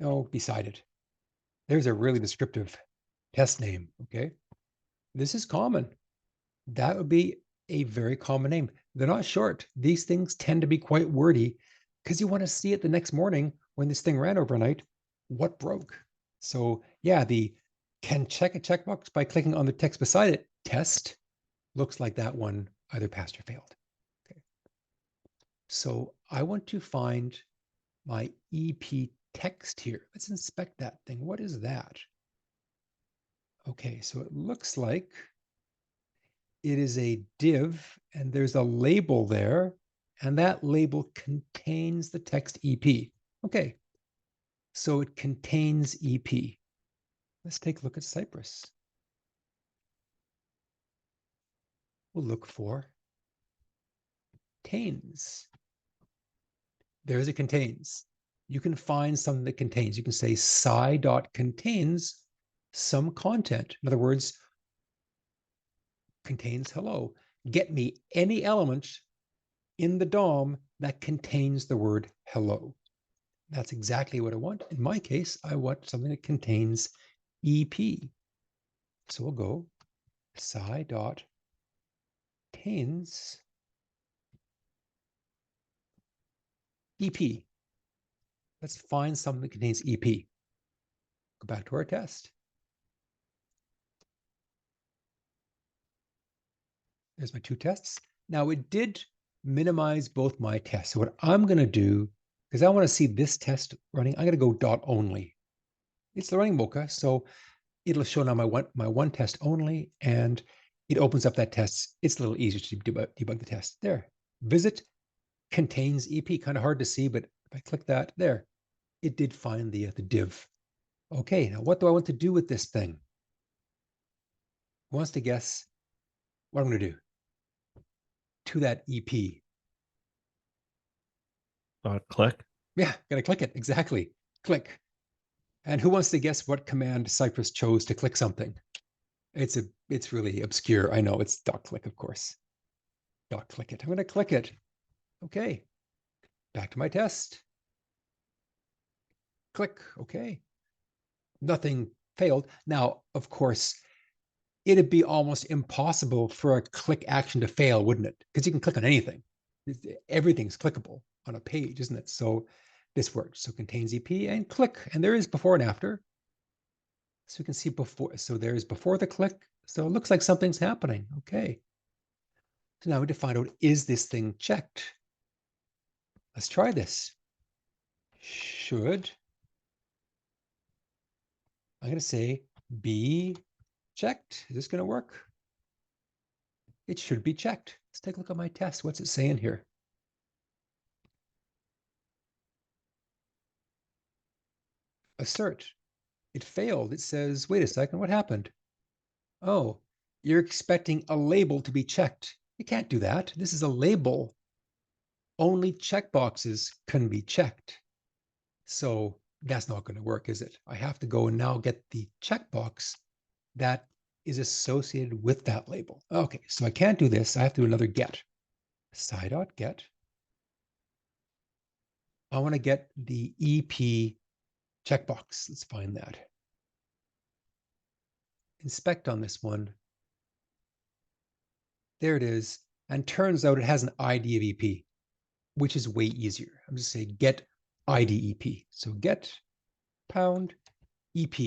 No, beside it. There's a really descriptive test name, okay? This is common. That would be a very common name. They're not short. These things tend to be quite wordy because you want to see it the next morning when this thing ran overnight, what broke. So yeah, the can check a checkbox by clicking on the text beside it test looks like that one either passed or failed. Okay. So I want to find my EP text here. Let's inspect that thing. What is that? Okay, so it looks like it is a div and there's a label there and that label contains the text EP. Okay, so it contains EP. Let's take a look at Cypress. We'll look for contains. There's a contains. You can find something that contains. You can say sci.contains some content. In other words, contains hello. Get me any element in the DOM that contains the word hello. That's exactly what I want. In my case, I want something that contains EP. So we'll go sci.contains EP. Let's find something that contains EP. Go back to our test. There's my two tests. Now it did minimize both my tests. So what I'm going to do, because I want to see this test running, I'm going to go dot only. It's the running Mocha, so it'll show now my one test only, and it opens up that test. It's a little easier to debug the test. There, visit contains EP, kind of hard to see, but if I click that there, it did find the div. Okay, now what do I want to do with this thing? Who wants to guess what I'm going to do to that EP? Click. Yeah, gotta click it. Exactly. Click. And who wants to guess what command Cypress chose to click something? It's really obscure. I know it's .click, of course. .click it. I'm going to click it. Okay. Back to my test. Click. Okay. Nothing failed. Now, of course, it'd be almost impossible for a click action to fail, wouldn't it? Because you can click on anything. Everything's clickable on a page, isn't it? So this works. So contains EP and click. And there is before and after. So you can see before. So there's before the click. So it looks like something's happening. Okay. So now we need to find out, is this thing checked? Let's try this. Should, I'm going to say be checked. Is this going to work? It should be checked. Let's take a look at my test. What's it saying here? Assert. It failed. It says, wait a second, what happened? Oh, you're expecting a label to be checked. You can't do that. This is a label. Only checkboxes can be checked. So that's not going to work, is it? I have to go and now get the checkbox that is associated with that label. Okay, so I can't do this. I have to do another get. Sci.get. I want to get the EP checkbox. Let's find that. Inspect on this one. There it is. And turns out it has an ID of EP, which is way easier. I'm just saying get ID EP. So get pound EP.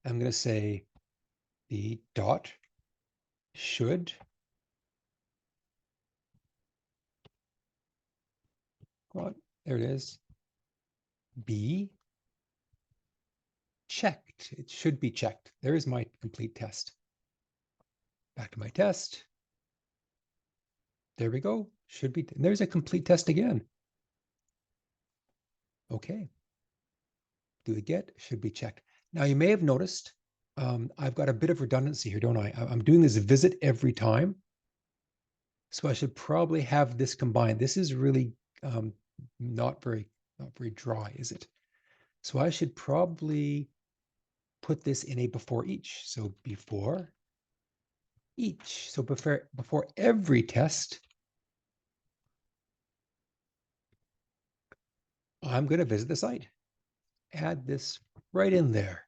I'm going to say the dot should there it is, be checked. It should be checked. There is my complete test. Back to my test. There we go. Should be. There's a complete test again. Okay. Do the get, should be checked. Now you may have noticed I've got a bit of redundancy here, don't I? I'm doing this visit every time. So I should probably have this combined. This is really not very dry, is it? So I should probably put this in a before each. So before each. So before every test, I'm going to visit the site. Add this right in there.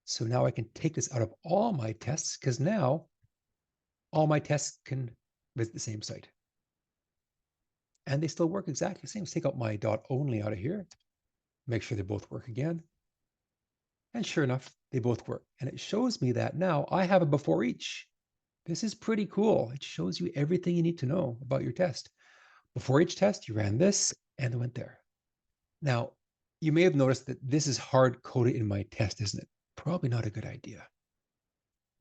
So now I can take this out of all my tests, because now all my tests can visit the same site. And they still work exactly the same. Let's take out my dot only out of here. Make sure they both work again. And sure enough, they both work. And it shows me that now I have a before each. This is pretty cool. It shows you everything you need to know about your test. Before each test, you ran this and it went there. Now, you may have noticed that this is hard-coded in my test, isn't it? Probably not a good idea.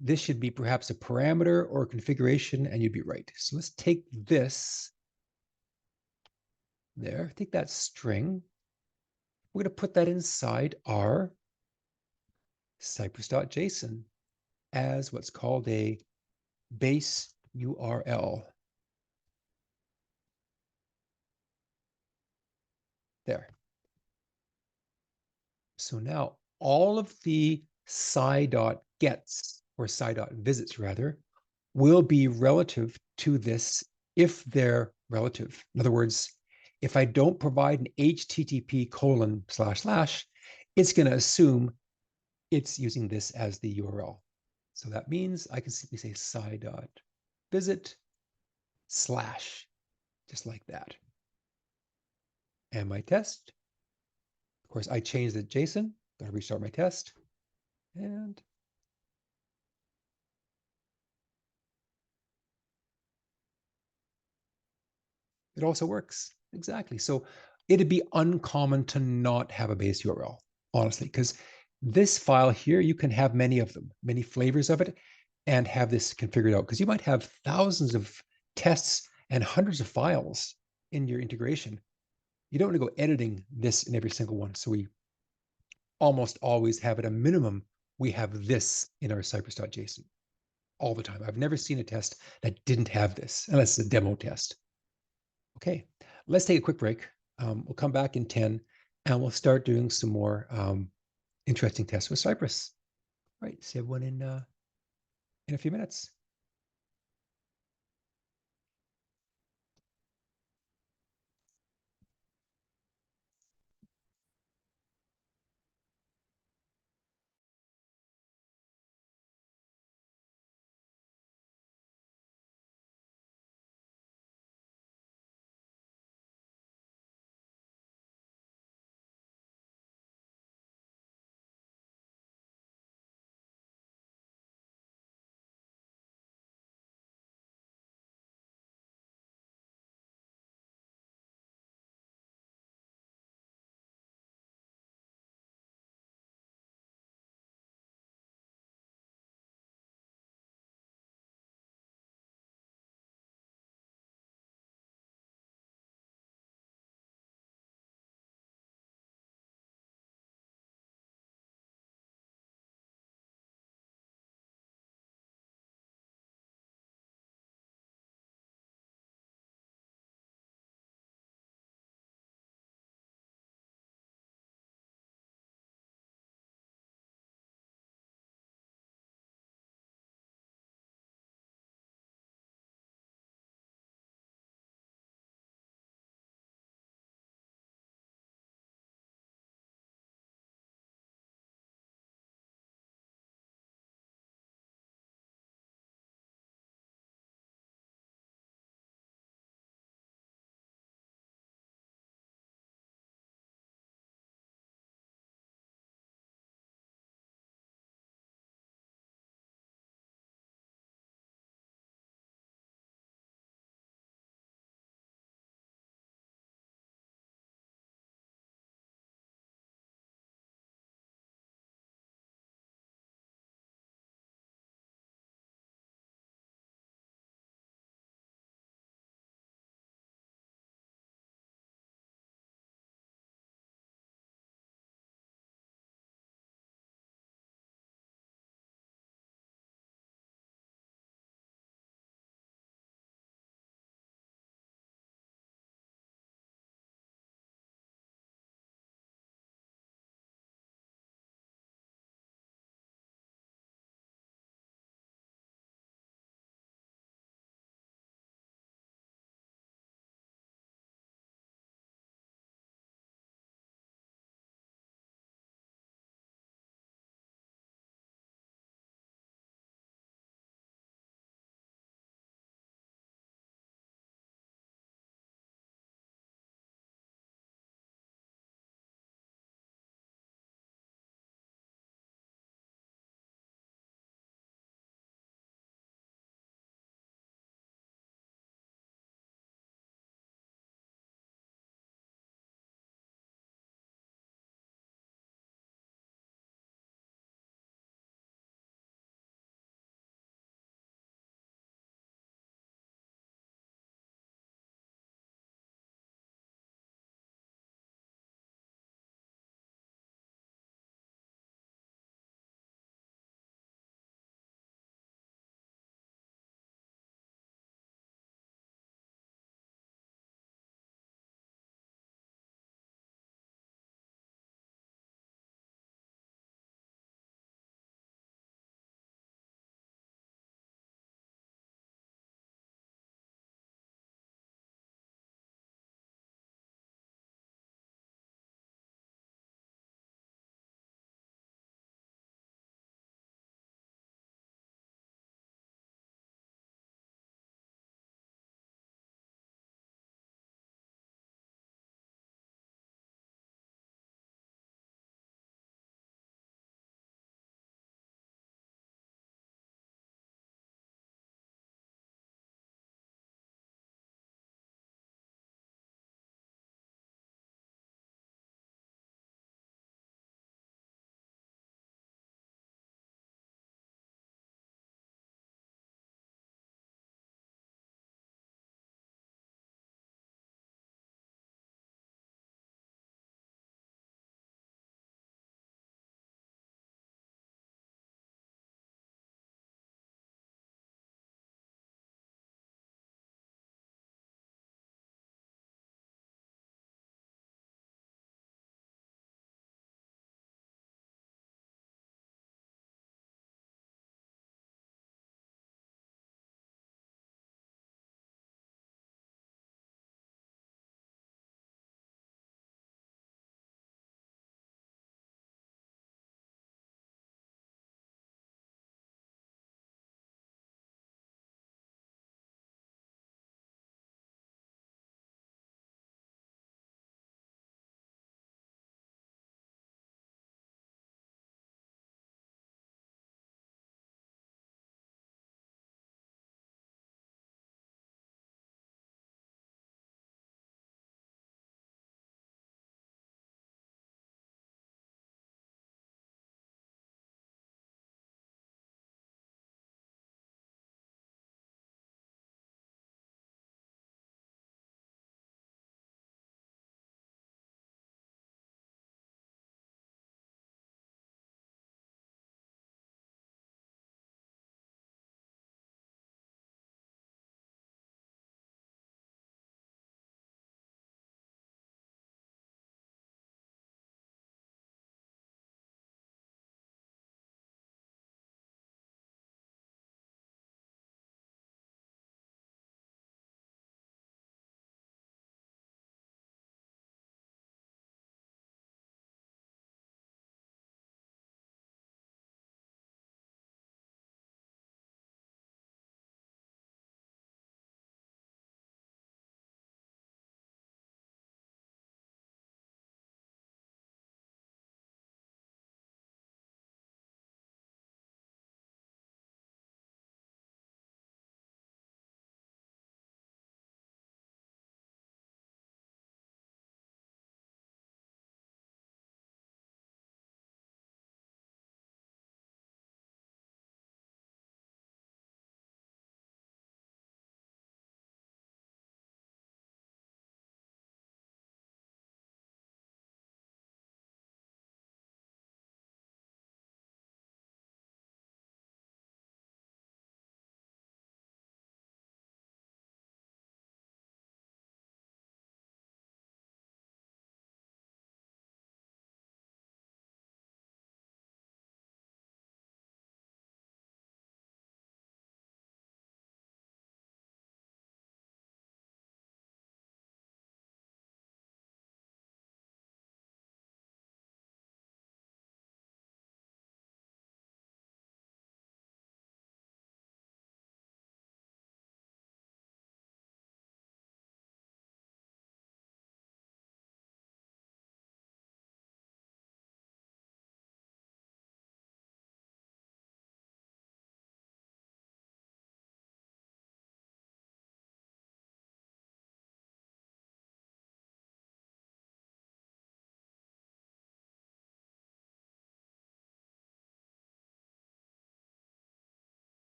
This should be perhaps a parameter or a configuration, and you'd be right. So let's take this there, take that string. We're going to put that inside our Cypress.json as what's called a base URL. There. So now all of the sci.gets, or sci.visits rather, will be relative to this if they're relative. In other words, if I don't provide an http:// it's going to assume it's using this as the URL. So that means I can simply say sci.visit/ just like that. And my test. Of course, I changed the JSON. Got to restart my test. And it also works. Exactly. So it'd be uncommon to not have a base URL, honestly, because this file here, you can have many of them, many flavors of it, and have this configured out, because you might have thousands of tests and hundreds of files in your integration, you don't want to go editing this in every single one. So we almost always have at a minimum, we have this in our Cypress.json all the time. I've never seen a test that didn't have this, unless it's a demo test. Okay, let's take a quick break. We'll come back in 10 and we'll start doing some more interesting tests with Cypress. All right, see everyone in a few minutes.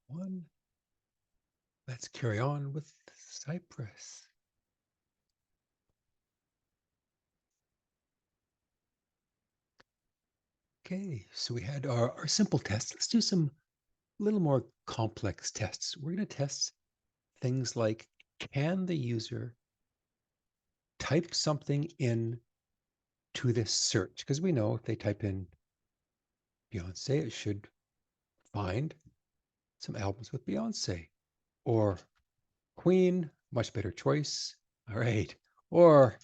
One. Let's carry on with Cypress. Okay, so we had our simple tests. Let's do some little more complex tests. We're going to test things like, can the user type something in to this search? Because we know if they type in Beyonce, it should find some albums with Beyonce. Or Queen, much better choice. All right. Or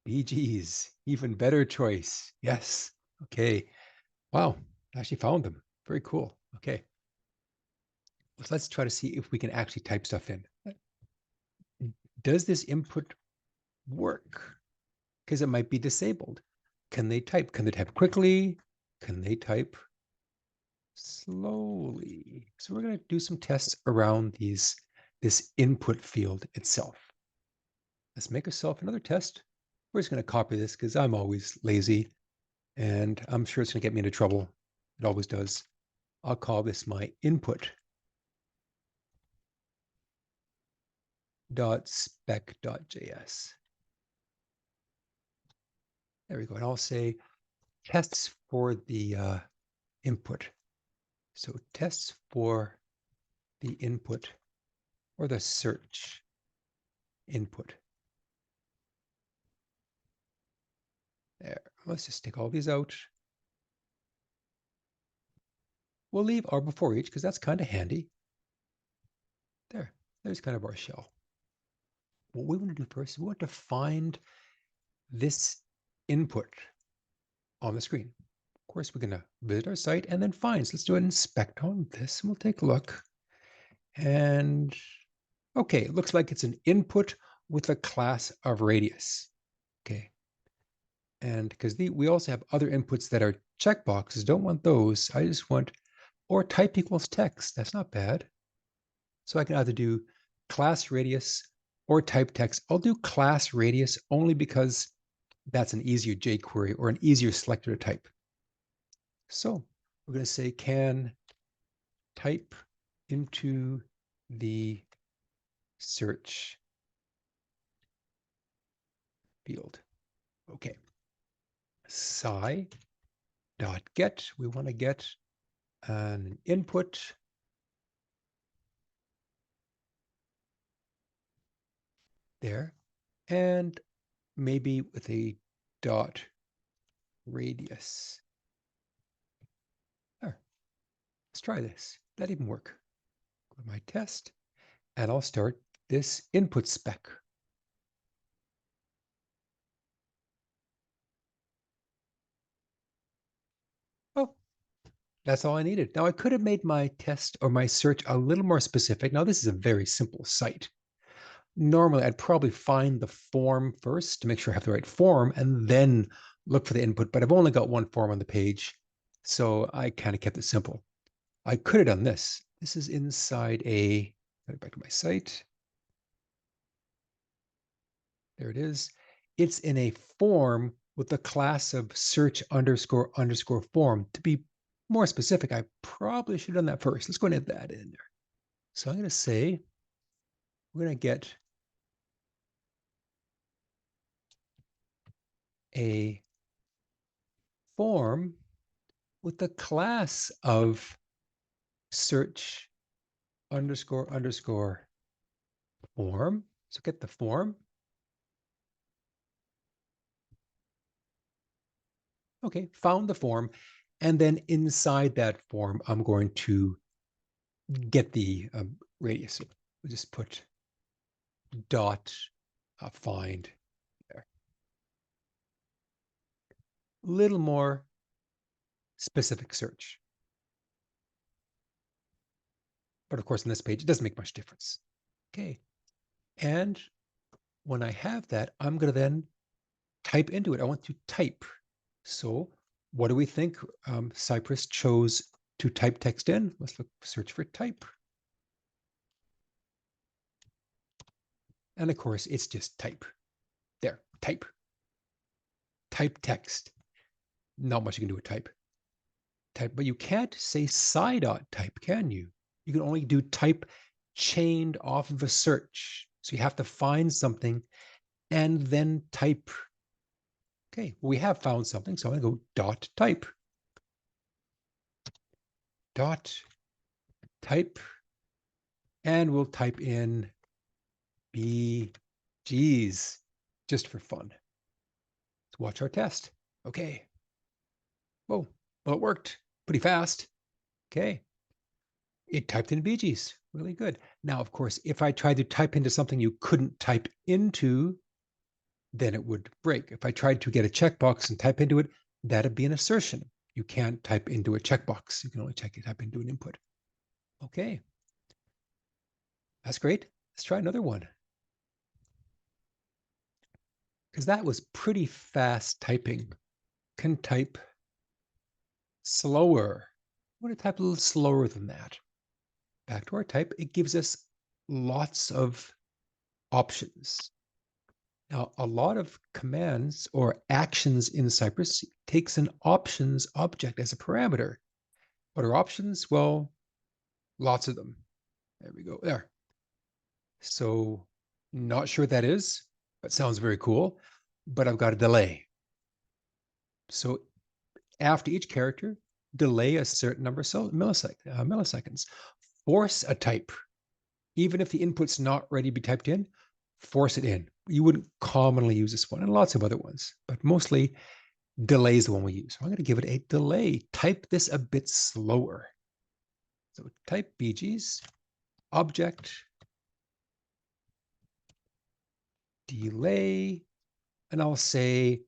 Bee Gees, even better choice. Yes. Okay. Wow. I actually found them. Very cool. Okay. Let's try to see if we can actually type stuff in. Does this input work? Because it might be disabled. Can they type? Can they type quickly? Can they type slowly? So we're going to do some tests around this input field itself. Let's make ourselves another test. We're just going to copy this because I'm always lazy and I'm sure it's going to get me into trouble. It always does. I'll call this my input .spec.js. There we go. And I'll say tests for the input. So tests for the input or the search input. There. Let's just take all these out. We'll leave R before each because that's kind of handy. There's kind of our shell. What we want to do first is we want to find this input on the screen. Of course, we're going to visit our site and then find. So let's do an inspect on this and we'll take a look. And okay, it looks like it's an input with a class of radius. Okay. And because we also have other inputs that are checkboxes, don't want those. I just want, or type equals text. That's not bad. So I can either do class radius or type text. I'll do class radius only because that's an easier jQuery or an easier selector to type. So we're going to say can type into the search field. Okay. Sci.get, we want to get an input there, and maybe with a dot radius. There. Let's try this. That even work. Go to my test, and I'll start this input spec. Oh, that's all I needed. Now I could have made my test or my search a little more specific. Now this is a very simple site. Normally I'd probably find the form first to make sure I have the right form and then look for the input, but I've only got one form on the page. So I kind of kept it simple. I could have done this. This is inside a, go back to my site. There it is. It's in a form with the class of search underscore underscore form. To be more specific, I probably should have done that first. Let's go and add that in there. So I'm going to say, we're going to get a form with the class of search underscore underscore form. So get the form. Okay, found the form. And then inside that form, I'm going to get the radius. So we'll just put dot find there. Little more specific search. But of course, on this page, it doesn't make much difference. Okay. And when I have that, I'm going to then type into it. I want to type. So what do we think Cypress chose to type text in? Let's look, search for type. And of course, it's just type. There, type. Type text. Not much you can do with type. Type, but you can't say sci.type, can you? You can only do type chained off of a search. So you have to find something and then type. Okay, well, we have found something. So I'm going to go dot type. Dot type. And we'll type in BGs just for fun. Let's watch our test. Okay. Whoa, well, it worked pretty fast. Okay. It typed in BGs. Really good. Now, of course, if I tried to type into something you couldn't type into, then it would break. If I tried to get a checkbox and type into it, that'd be an assertion. You can't type into a checkbox. You can only type into an input. Okay. That's great. Let's try another one. Because that was pretty fast typing. Can type slower. I want to type a little slower than that. Back to our type. It gives us lots of options. Now, a lot of commands or actions in Cypress takes an options object as a parameter. What are options? Well, lots of them. There we go. There. So not sure what that is, but sounds very cool. But I've got a delay. So after each character, delay a certain number of milliseconds. Force a type. Even if the input's not ready to be typed in, force it in. You wouldn't commonly use this one and lots of other ones, but mostly delay is the one we use. So I'm going to give it a delay. Type this a bit slower. So type BGs, object, delay, and I'll say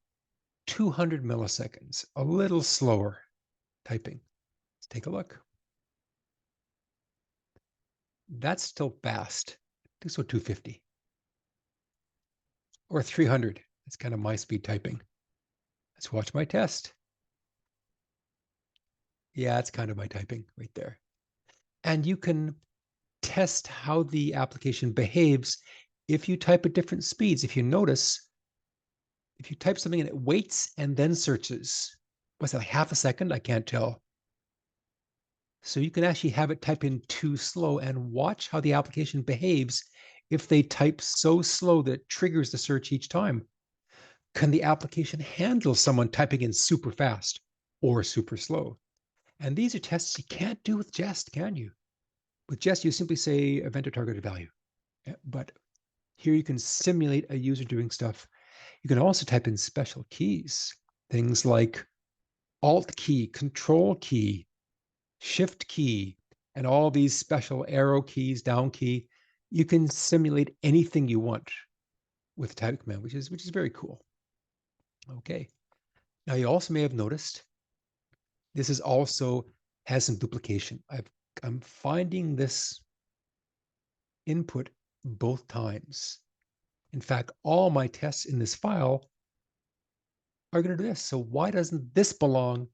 200 milliseconds, a little slower typing. Let's take a look. That's still fast. So 250 or 300. That's kind of my speed typing. Let's watch my test. Yeah, it's kind of my typing right there. And you can test how the application behaves if you type at different speeds. If you notice, if you type something and it waits and then searches, what's that, like half a second? I can't tell. So you can actually have it type in too slow and watch how the application behaves if they type so slow that it triggers the search each time. Can the application handle someone typing in super fast or super slow? And these are tests you can't do with Jest, can you? With Jest, you simply say event or targeted value. But here you can simulate a user doing stuff. You can also type in special keys, things like Alt key, Control key, Shift key, and all these special arrow keys, down key. You can simulate anything you want with type command, which is very cool. Okay. Now you also may have noticed this is also has some duplication. I'm finding this input both times. In fact, all my tests in this file are going to do this. So why doesn't this belong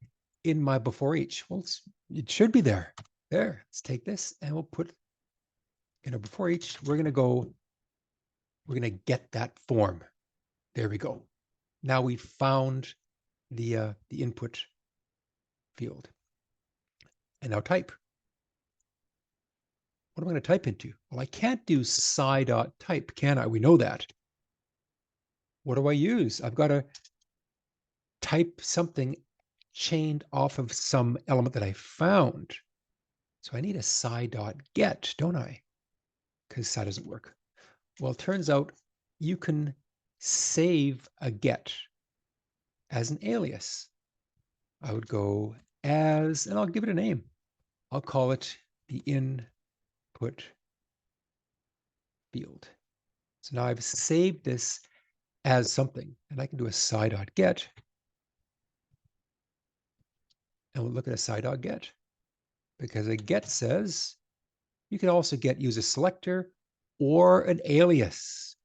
in my before each? Well, it should be there. There, let's take this and we'll put in a before each. We're going to get that form. There we go. Now we found the input field. And now type. What am I going to type into? Well, I can't do sci.type, can I? We know that. What do I use? I've got to type something chained off of some element that I found. So I need a sci.get, don't I? Because sci doesn't work. Well, it turns out you can save a get as an alias. I would go as, and I'll give it a name. I'll call it the input field. So now I've saved this as something, and I can do a sci.get, and we'll look at a sci.get, because a get says you can also use a selector or an alias.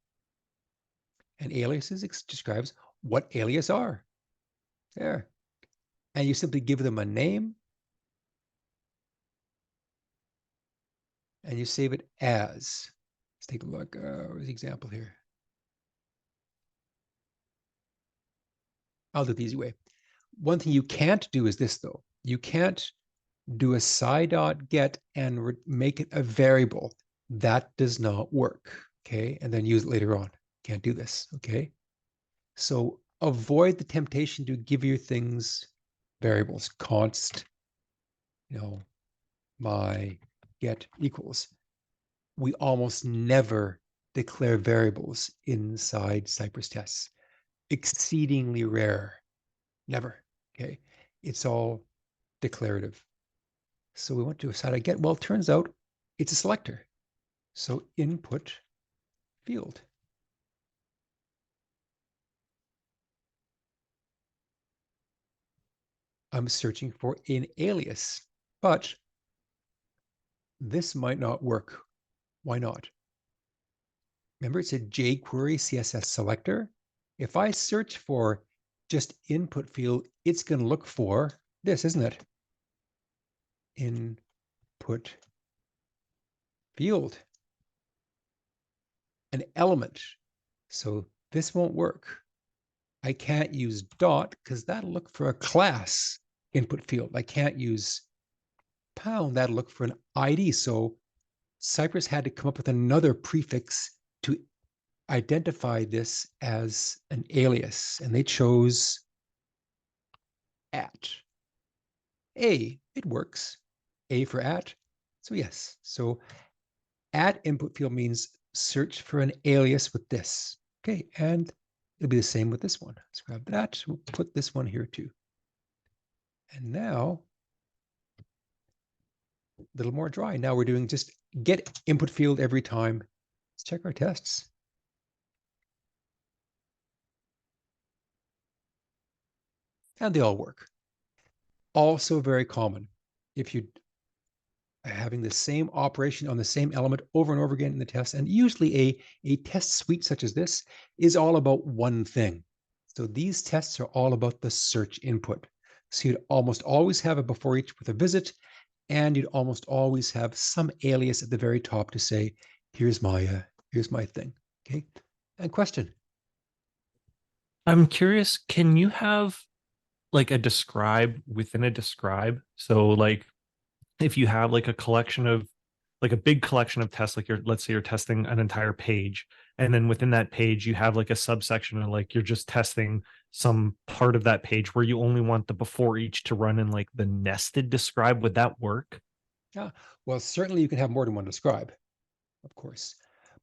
And aliases describes what alias are. There. And you simply give them a name and you save it as. Let's take a look. Where's the example here? I'll do it the easy way. One thing you can't do is this, though. You can't do a sci.get and make it a variable. That does not work, okay? And then use it later on. Can't do this, okay? So avoid the temptation to give your things variables, const, my get equals. We almost never declare variables inside Cypress tests. Exceedingly rare. Never, okay? It's all declarative. So we went to a site I get. Well, it turns out it's a selector. So input field. I'm searching for an alias, but this might not work. Why not? Remember, it's a jQuery CSS selector. If I search for just input field, it's going to look for this, isn't it? Input field, an element. So this won't work. I can't use dot because that'll look for a class input field. I can't use pound, that'll look for an ID. So Cypress had to come up with another prefix to identify this as an alias, and they chose at. It works. A for at. So yes. So at input field means search for an alias with this. Okay, and it'll be the same with this one. Let's grab that. We'll put this one here too. And now, a little more dry. Now we're doing just get input field every time. Let's check our tests. And they all work. Also very common. If you are having the same operation on the same element over and over again in the test, and usually a test suite such as this is all about one thing. So these tests are all about the search input. So you'd almost always have a before each with a visit, and you'd almost always have some alias at the very top to say, here's my thing. Okay. And question. I'm curious, can you have like a describe within a describe? So like if you have like a collection of like a big collection of tests, like let's say you're testing an entire page, and then within that page you have like a subsection and like you're just testing some part of that page where you only want the before each to run in like the nested describe, would that work? Yeah, well, certainly you can have more than one describe, of course.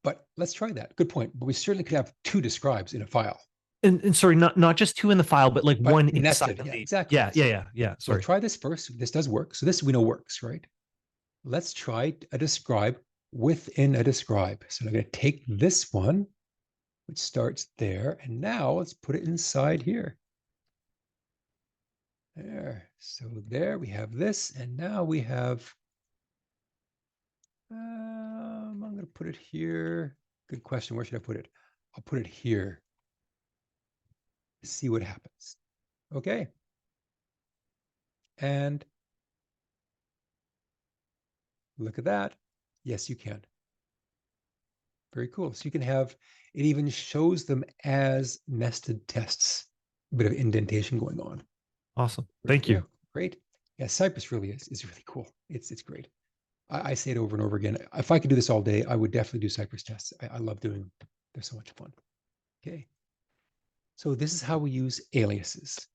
But let's try that. Good point. But we certainly could have two describes in a file. And sorry, not just two in the file, but like But one nested, inside of yeah, the exactly. yeah. We'll Sorry. try this first. This does work. So this we know works, right? Let's try a describe within a describe. So I'm going to take this one, which starts there, and now let's put it inside here. There. So there we have this, and now we have, I'm going to put it here. Good question. Where should I put it? I'll put it here. See what happens. Okay. And look at that. Yes, you can. Very cool. So you can have, it even shows them as nested tests. A bit of indentation going on. Awesome. Thank you. Great. Yeah, Cypress really is really cool. It's great. I say it over and over again. If I could do this all day, I would definitely do Cypress tests. I love doing them. They're so much fun. Okay. So this is how we use aliases.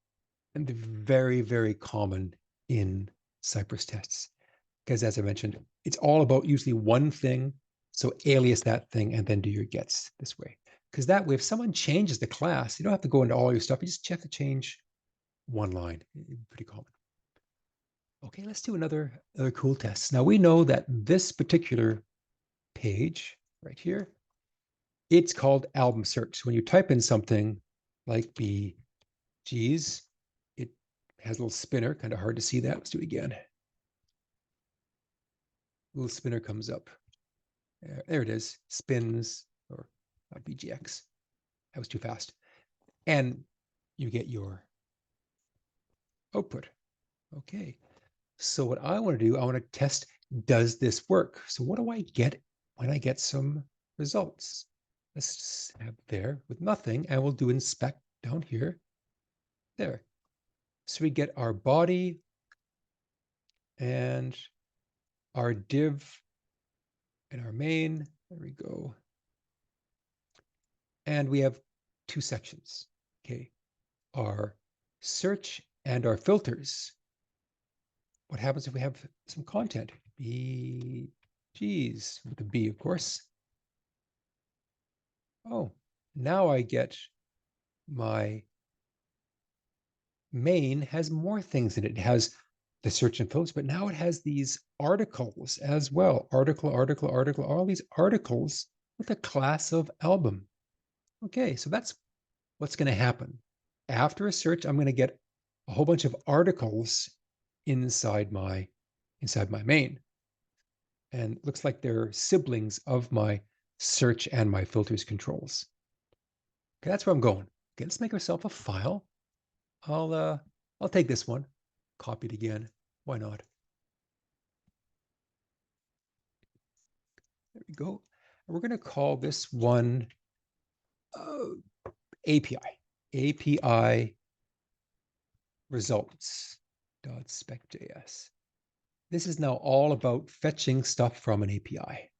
And they're very, very common in Cypress tests. Because as I mentioned, it's all about usually one thing. So alias that thing and then do your gets this way. Because that way, if someone changes the class, you don't have to go into all your stuff. You just have to change one line. Pretty common. Okay, let's do another cool test. Now we know that this particular page right here, it's called album search. When you type in something like geez, it has a little spinner, kind of hard to see that. Let's do it again. Little spinner comes up. There it is, spins, or BGX. That was too fast. And you get your output. Okay. So what I want to do, I want to test, does this work? So what do I get when I get some results? Let's have there with nothing, and we'll do inspect down here. There. So we get our body And our div and our main, there we go. And we have two sections, okay? Our search and our filters. What happens if we have some content? Geez, with a B, of course. Oh, now I get my main has more things in it. It has the search and filters, but now it has these articles as well. Article, all these articles with a class of album. Okay, so that's what's going to happen. After a search, I'm going to get a whole bunch of articles inside my main. And it looks like they're siblings of my search and my filters controls. Okay, that's where I'm going. Okay, let's make ourselves a file. I'll take this one, copy it again. Why not? There we go. And we're going to call this one API results.spec.js. This is now all about fetching stuff from an API.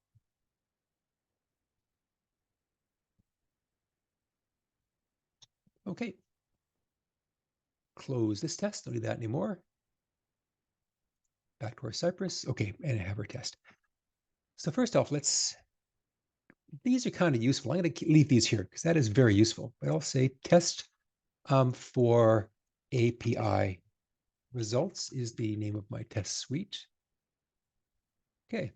Okay. Close this test. Don't need that anymore. Back to our Cypress. Okay, and have our test. So first off, these are kind of useful. I'm going to leave these here because that is very useful. But I'll say test for API results is the name of my test suite. Okay.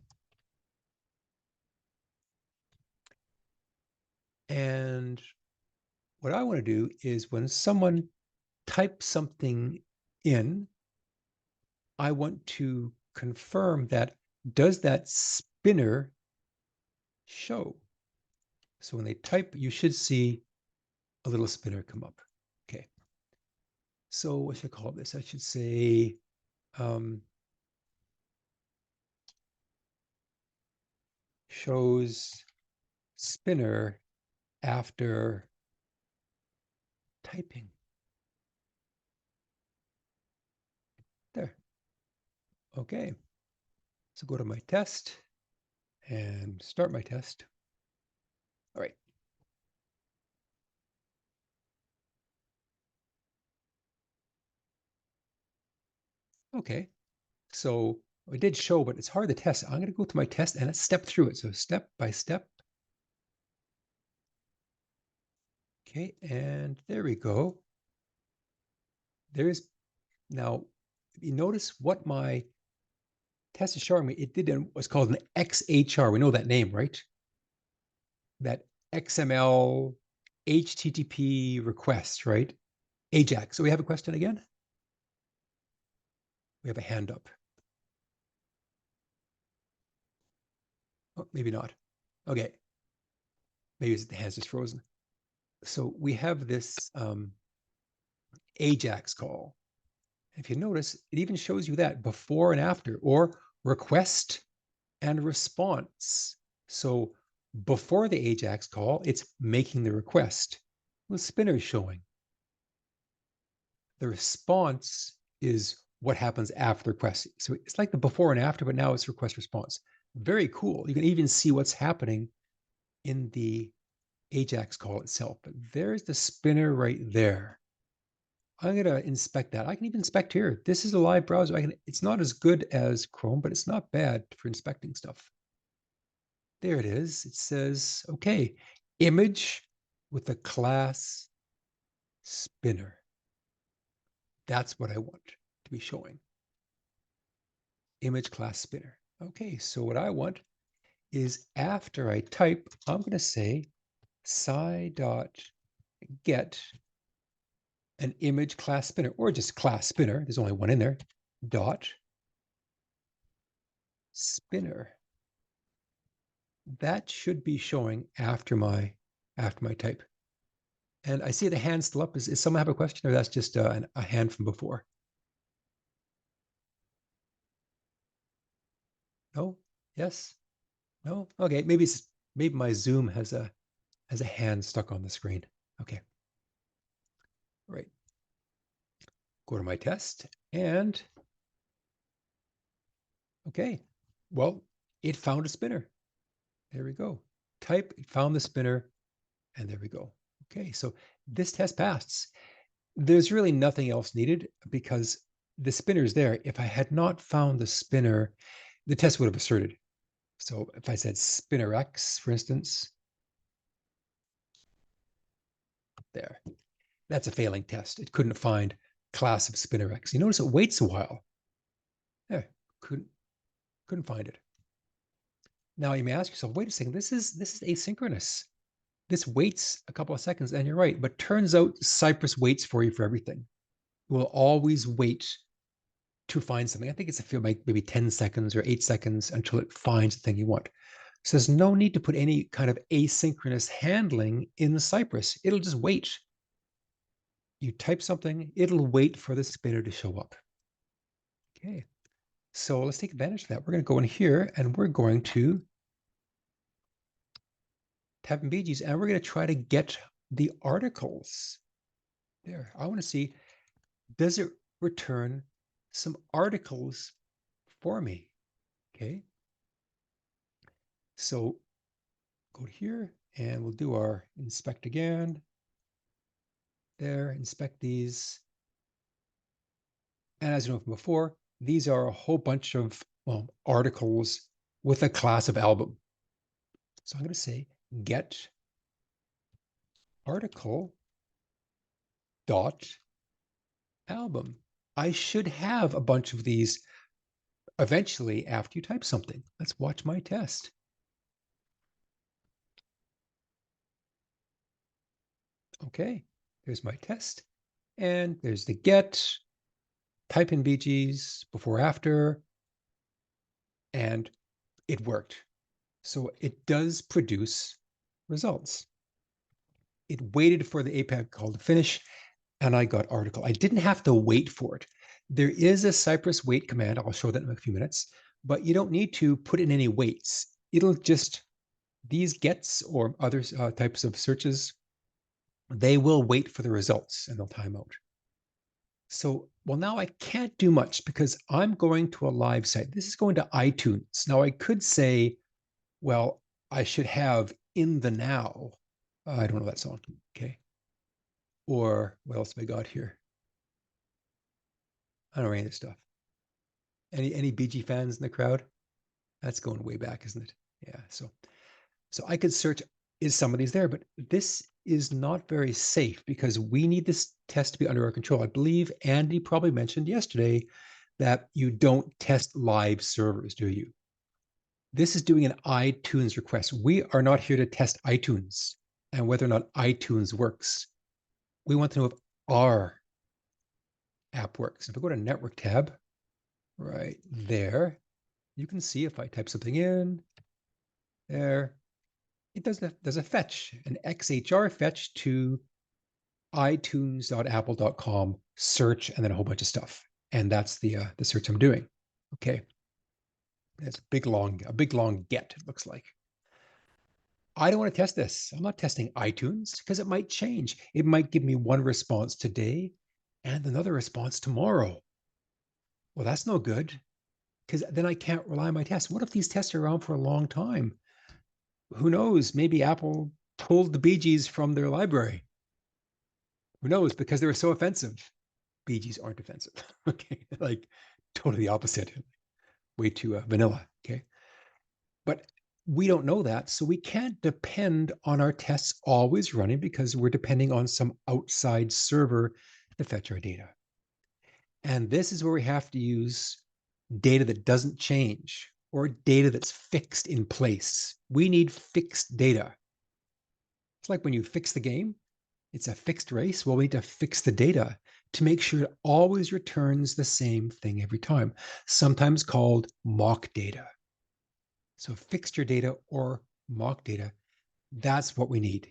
And what I want to do is when someone types something in, I want to confirm that does that spinner show? So when they type, you should see a little spinner come up. Okay. So what should I call this? I should say shows spinner after typing. There. Okay. So go to my test and start my test. All right. Okay. So I did show, but it's hard to test. I'm going to go to my test and let's step through it. So step by step. Okay. And there we go. There's now, you notice what my test is showing me. It did what's called an XHR. We know that name, right? That XML HTTP request, right? AJAX. So we have a question again? We have a hand up. Oh, maybe not. Okay. Maybe the hand's just frozen. So we have this AJAX call. If you notice, it even shows you that before and after, or request and response. So before the AJAX call, it's making the request. The spinner is showing. The response is what happens after the request. So it's like the before and after, but now it's request response. Very cool. You can even see what's happening in the AJAX call itself. But there's the spinner right there. I'm going to inspect that. I can even inspect here. This is a live browser. It's not as good as Chrome, but it's not bad for inspecting stuff. There it is. It says, okay, image with a class spinner. That's what I want to be showing. Image class spinner. Okay, so what I want is after I type, I'm going to say sci.get an image class spinner, or just class spinner. There's only one in there. Dot spinner. That should be showing after my type. And I see the hand still up. Is someone have a question, or that's just a hand from before? No? Yes? No? Okay, maybe my Zoom has a hand stuck on the screen. Okay. All right. Go to my test and Okay, well, it found a spinner. There we go. Type, it found the spinner, and there we go. Okay, so this test passed. There's really nothing else needed because the spinner's there. If I had not found the spinner, the test would have asserted. So if I said spinner X, for instance, there, that's a failing test. It couldn't find class of spinner X. You notice it waits a while. There, couldn't find it. Now you may ask yourself, wait a second, this is asynchronous. This waits a couple of seconds, and you're right. But turns out Cypress waits for you for everything. It will always wait to find something. I think it's a few, like maybe 10 seconds or 8 seconds until it finds the thing you want. So there's no need to put any kind of asynchronous handling in Cypress. It'll just wait. You type something, it'll wait for the spinner to show up. Okay, so let's take advantage of that. We're going to go in here and we're going to tab and BGs, and we're going to try to get the articles. There, I want to see, does it return some articles for me? Okay. So go here and we'll do our inspect again. There, inspect these. And as you know from before, these are a whole bunch of articles with a class of album. So I'm going to say get article dot album. I should have a bunch of these eventually after you type something. Let's watch my test. Okay, there's my test. And there's the get, type in BGs, before, after, and it worked. So it does produce results. It waited for the API call to finish, and I got article. I didn't have to wait for it. There is a Cypress wait command. I'll show that in a few minutes, but you don't need to put in any waits. It'll just, these gets or other types of searches, they will wait for the results and they'll time out. So, well, now I can't do much because I'm going to a live site. This is going to iTunes. Now I could say, well, I should have in the now. I don't know that song. Okay. Or what else have I got here? I don't know any of this stuff. Any BG fans in the crowd? That's going way back, isn't it? Yeah. So I could search, is some of these there, but this is not very safe because we need this test to be under our control. I believe Andy probably mentioned yesterday that you don't test live servers, do you? This is doing an iTunes request. We are not here to test iTunes and whether or not iTunes works. We want to know if our app works. If I go to network tab, right there, you can see if I type something in there, it does a fetch, an XHR fetch to itunes.apple.com search, and then a whole bunch of stuff. And that's the search I'm doing. Okay. It's a big long get, it looks like. I don't want to test this. I'm not testing iTunes because it might change. It might give me one response today and another response tomorrow. Well, that's no good because then I can't rely on my tests. What if these tests are around for a long time? Who knows? Maybe Apple pulled the BGs from their library. Who knows? Because they were so offensive. BGs aren't offensive. Okay, like totally opposite. Way too vanilla. Okay, but we don't know that, so we can't depend on our tests always running because we're depending on some outside server to fetch our data. And this is where we have to use data that doesn't change or data that's fixed in place. We need fixed data. It's like when you fix the game, it's a fixed race. Well, we need to fix the data to make sure it always returns the same thing every time, sometimes called mock data. So fixed your data or mock data, that's what we need.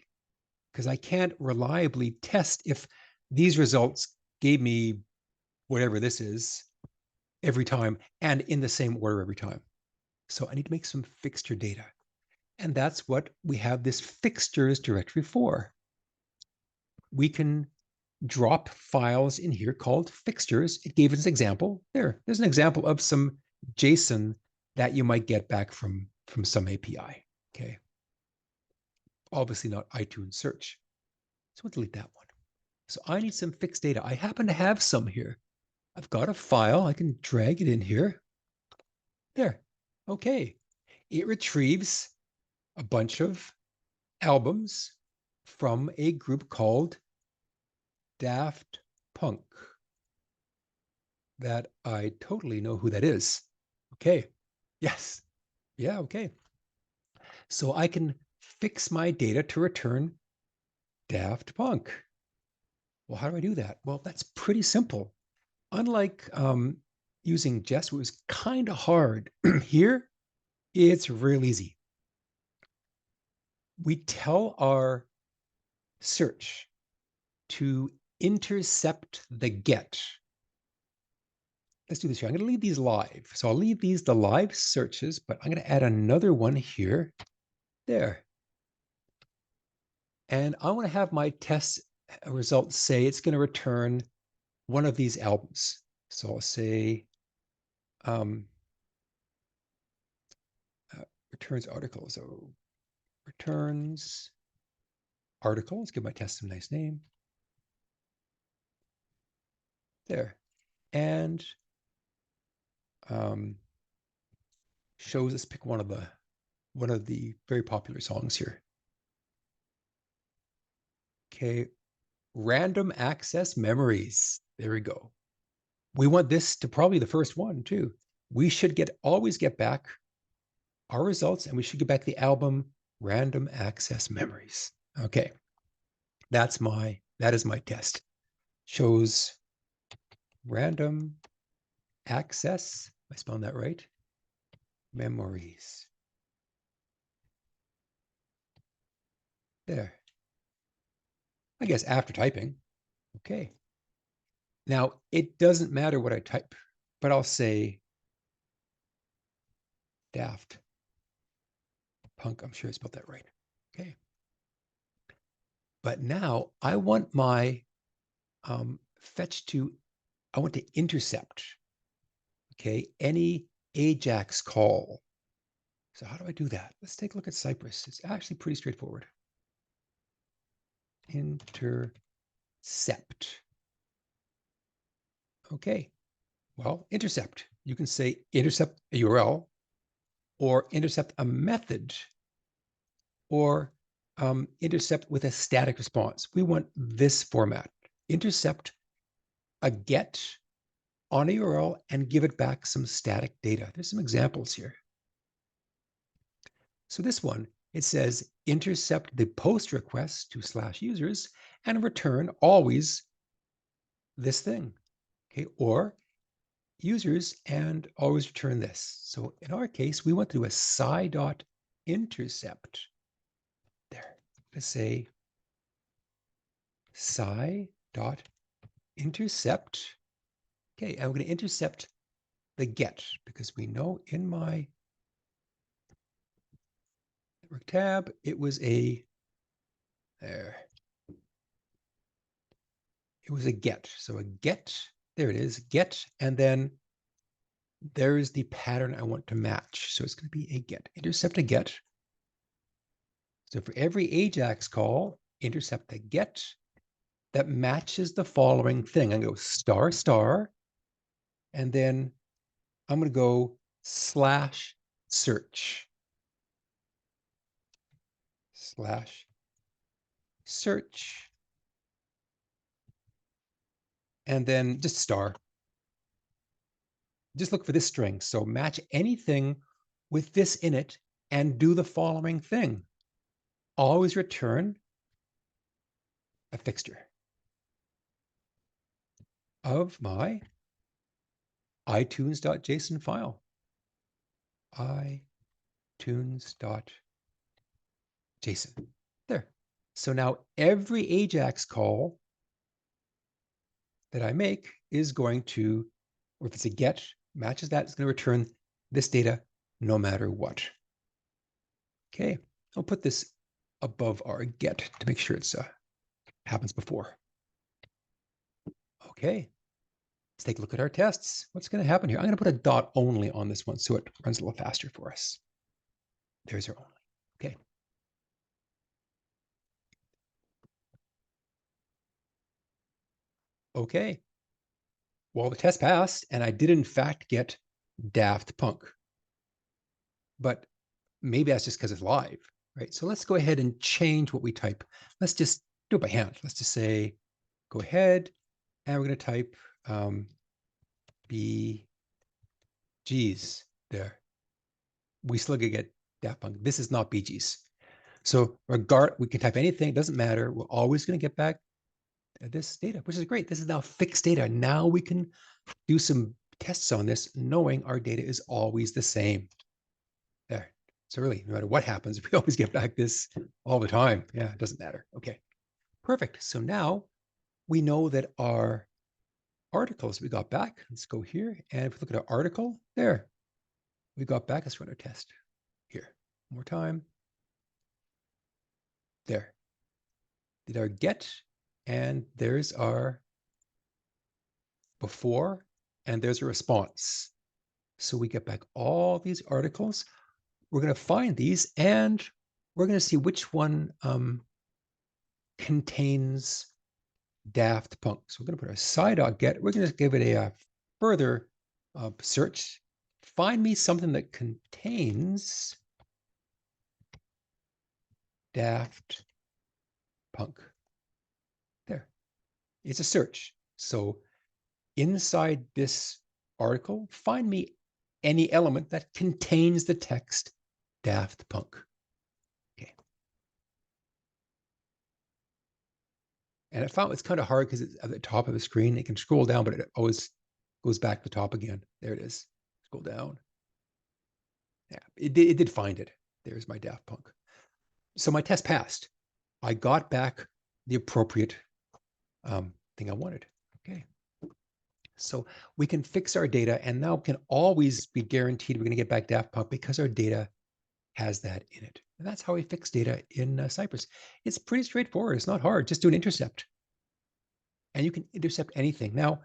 Because I can't reliably test if these results gave me whatever this is every time and in the same order every time. So I need to make some fixture data. And that's what we have this fixtures directory for. We can drop files in here called fixtures. It gave us an example. There's an example of some JSON that you might get back from some API. Okay. Obviously not iTunes search. So we'll delete that one. So I need some fixed data. I happen to have some here. I've got a file. I can drag it in here. There. Okay. It retrieves a bunch of albums from a group called Daft Punk that I totally know who that is. Okay. Yes. Yeah. Okay. So I can fix my data to return Daft Punk. Well, how do I do that? Well, that's pretty simple. Unlike using Jest, it was kind of hard. Here, it's real easy. We tell our search to intercept the get. Let's do this here. I'm going to leave these live. So I'll leave these the live searches, but I'm going to add another one here. There. And I want to have my test results say it's going to return one of these albums. So I'll say returns article. So returns article. Let's give my test some nice name. There. And shows, let's pick one of the very popular songs here. Okay. Random access memories. There we go. We want this to probably the first one too. We should always get back our results, and we should get back the album random access memories. Okay. That is my test. Shows random access. Am I spelling that right? Memories. There. I guess after typing. Okay. Now, it doesn't matter what I type, but I'll say Daft Punk. I'm sure I spelled that right. Okay. But now I want my fetch to, I want to intercept, okay, any AJAX call. So how do I do that? Let's take a look at Cypress. It's actually pretty straightforward. Intercept. Okay. Well, intercept. You can say intercept a URL or intercept a method or intercept with a static response. We want this format. Intercept a get on a URL and give it back some static data. There's some examples here. So this one, it says intercept the post request to /users and return always this thing. Okay, or users and always return this. So in our case, we want to do a sci.intercept. There. Let's say sci.intercept. Okay, and we're going to intercept the get because we know in my network tab, it was a there. It was a get. So a get, there it is, get, and then there's the pattern I want to match. So it's going to be a get, intercept a get. So for every AJAX call, intercept a get that matches the following thing. I'm going to go ***, and then I'm going to go /search. /search. And then just ***. Just look for this string. So match anything with this in it and do the following thing. Always return a fixture of my itunes.json file. itunes.json. There. So now every AJAX call that I make is going to, or if it's a get, matches that, it's going to return this data no matter what. Okay, I'll put this above our get to make sure it's happens before. Okay, Let's take a look at our tests. What's going to happen here? I'm going to put a dot only on this one so it runs a little faster for us. There's our only. Okay. Okay. Well, the test passed, and I did in fact get Daft Punk. But maybe that's just because it's live, right? So let's go ahead and change what we type. Let's just do it by hand. Let's just say, go ahead, and we're going to type Bee Gees there. We still gonna get Daft Punk. This is not Bee Gees. So we can type anything, it doesn't matter. We're always going to get back this data, which is great. This is now fixed data. Now we can do some tests on this, knowing our data is always the same. There. So really, no matter what happens, we always get back this all the time. Yeah, it doesn't matter. Okay, perfect. So now we know that our articles we got back. Let's go here. And if we look at our article, there, we got back. Let's run our test here. One more time. There. Did our get, and there's our before, and there's a response. So we get back all these articles. We're going to find these, and we're going to see which one contains Daft Punk. So we're going to put a sci.get. We're going to give it a further search. Find me something that contains Daft Punk. There. It's a search. So inside this article, find me any element that contains the text Daft Punk. Okay. And I found it's kind of hard because it's at the top of the screen. It can scroll down, but it always goes back to the top again. There it is. Scroll down. Yeah, it did find it. There's my Daft Punk. So my test passed. I got back the appropriate thing I wanted. Okay. So we can fix our data, and now can always be guaranteed we're going to get back Daft Punk because our data has that in it. And that's how we fix data in Cypress. It's pretty straightforward. It's not hard. Just do an intercept. And you can intercept anything. Now,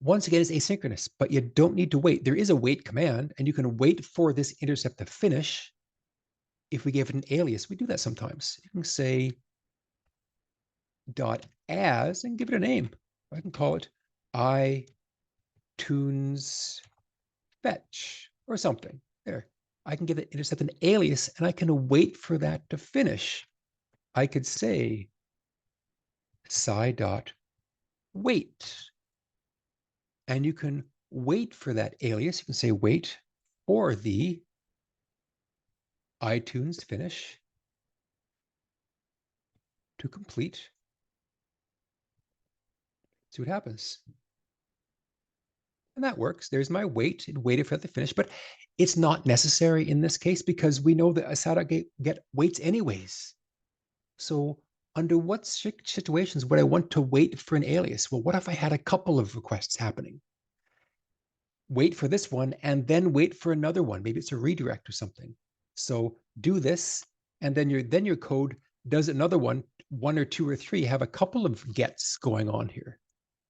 once again, it's asynchronous, but you don't need to wait. There is a wait command, and you can wait for this intercept to finish. If we gave it an alias, we do that sometimes. You can say .as and give it a name. I can call it iTunes fetch or something. There. I can give it intercept an alias, and I can wait for that to finish. I could say sci.wait. And you can wait for that alias. You can say wait for the iTunes finish to complete. See what happens. And that works. There's my wait. It waited for that to finish, but it's not necessary in this case because we know that a sci.get waits anyways. So under what situations would I want to wait for an alias? Well, what if I had a couple of requests happening? Wait for this one and then wait for another one. Maybe it's a redirect or something. So do this, and then your code does another one or two or three, have a couple of gets going on here.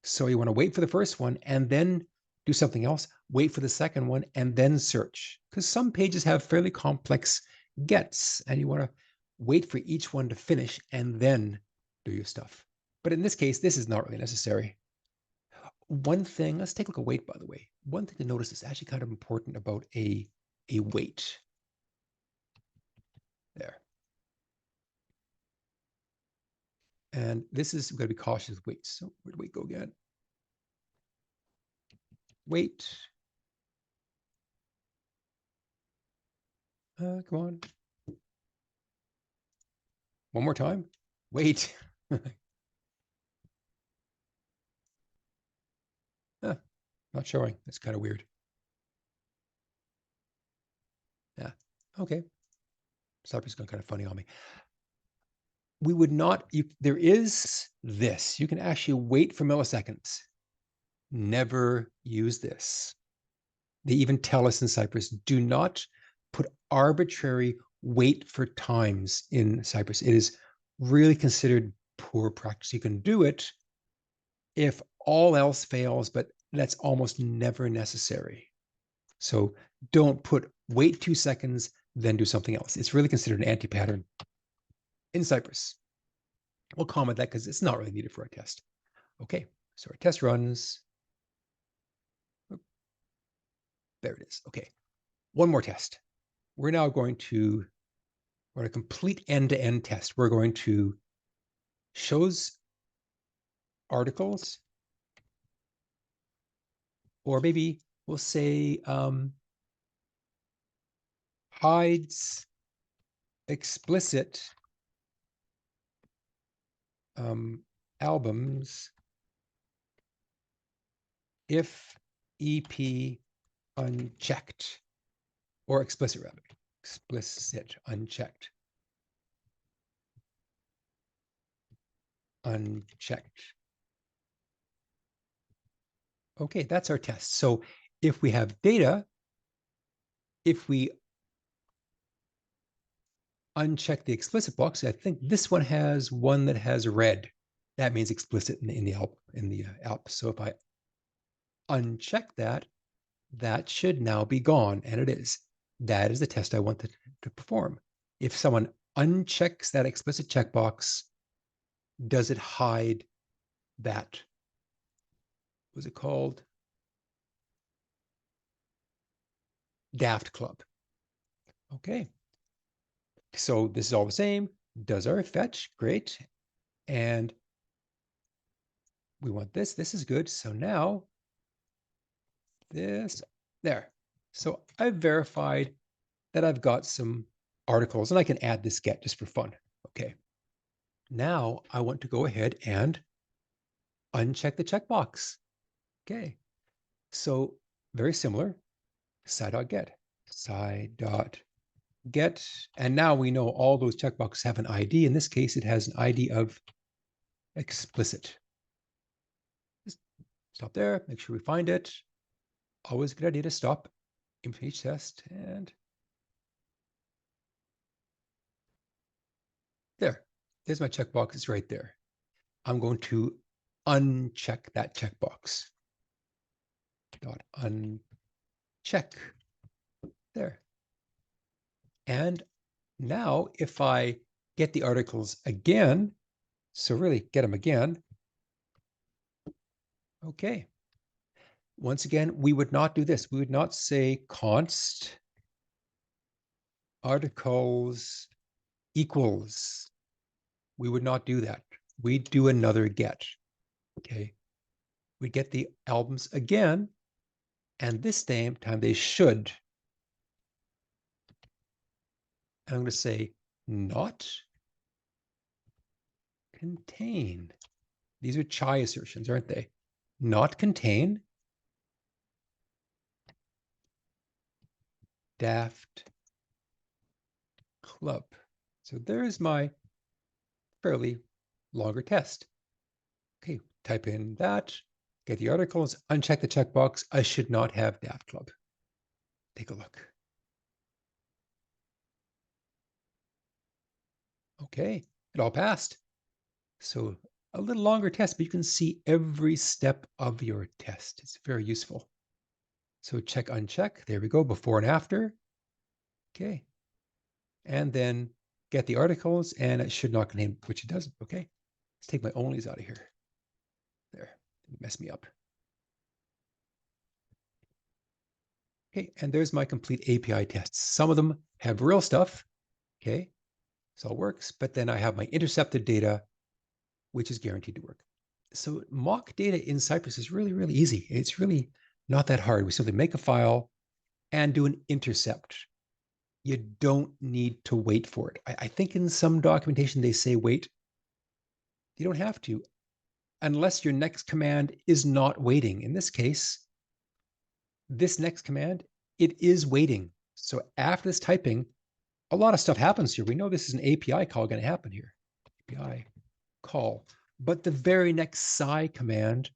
So you want to wait for the first one and then do something else, wait for the second one, and then search. Because some pages have fairly complex gets, and you want to wait for each one to finish and then do your stuff. But in this case, this is not really necessary. One thing, let's take a look at wait, by the way. One thing to notice is actually kind of important about a wait. There. And this is, we've got to be cautious with waits. So where do we go again? Wait. Come on. One more time. Wait. Not showing. That's kind of weird. Yeah. Okay. Cypress gone kind of funny on me. We would not, there is this. You can actually wait for milliseconds. Never use this. They even tell us in Cypress, do not put arbitrary wait for times in Cypress. It is really considered poor practice. You can do it if all else fails, but that's almost never necessary. So don't wait 2 seconds, then do something else. It's really considered an anti-pattern in Cypress. We'll comment that because it's not really needed for our test. Okay, so our test runs. There it is. Okay, one more test. We're now going to run a complete end-to-end test. We're going to shows articles, or maybe we'll say hides explicit albums if EP unchecked, or explicit rather, explicit unchecked. Unchecked. Okay, that's our test. So if we have data, if we uncheck the explicit box, I think this one has one that has red. That means explicit in the ALP. So if I uncheck that, that should now be gone, and it is. That is the test I want to perform. If someone unchecks that explicit checkbox, does it hide that? Was it called? Daft Club. Okay. So this is all the same. Does our fetch, great. And we want this. This is good. So now this, there. So I've verified that I've got some articles, and I can add this get just for fun. Okay. Now I want to go ahead and uncheck the checkbox. Okay. So very similar, sci.get, sci.get. And now we know all those checkboxes have an ID. In this case, it has an ID of explicit. Just stop there, make sure we find it. Always a good idea to stop, implement each test, and there. There's my checkbox, it's right there. I'm going to uncheck that checkbox. Dot uncheck. There. And now if I get the articles again, so really get them again. Okay. Once again, we would not do this. We would not say const articles equals. We would not do that. We'd do another get. Okay. We get the albums again, and this time they should. And I'm going to say not contain. These are chai assertions, aren't they? Not contain Daft Club. So there's my fairly longer test. Okay, type in that, get the articles, uncheck the checkbox. I should not have Daft Club. Take a look. Okay, it all passed. So a little longer test, but you can see every step of your test. It's very useful. So check, uncheck. There we go, before and after. Okay. And then get the articles, and it should not contain, which it doesn't. Okay. Let's take my onlys out of here. There, mess me up. Okay, and there's my complete API tests. Some of them have real stuff. Okay, this all works, but then I have my intercepted data, which is guaranteed to work. So mock data in Cypress is really, really easy. It's really not that hard. We simply make a file and do an intercept. You don't need to wait for it. I think in some documentation they say wait. You don't have to, unless your next command is not waiting. In this case, this next command, it is waiting. So after this typing, a lot of stuff happens here. We know this is an API call going to happen here. API call. But the very next sci command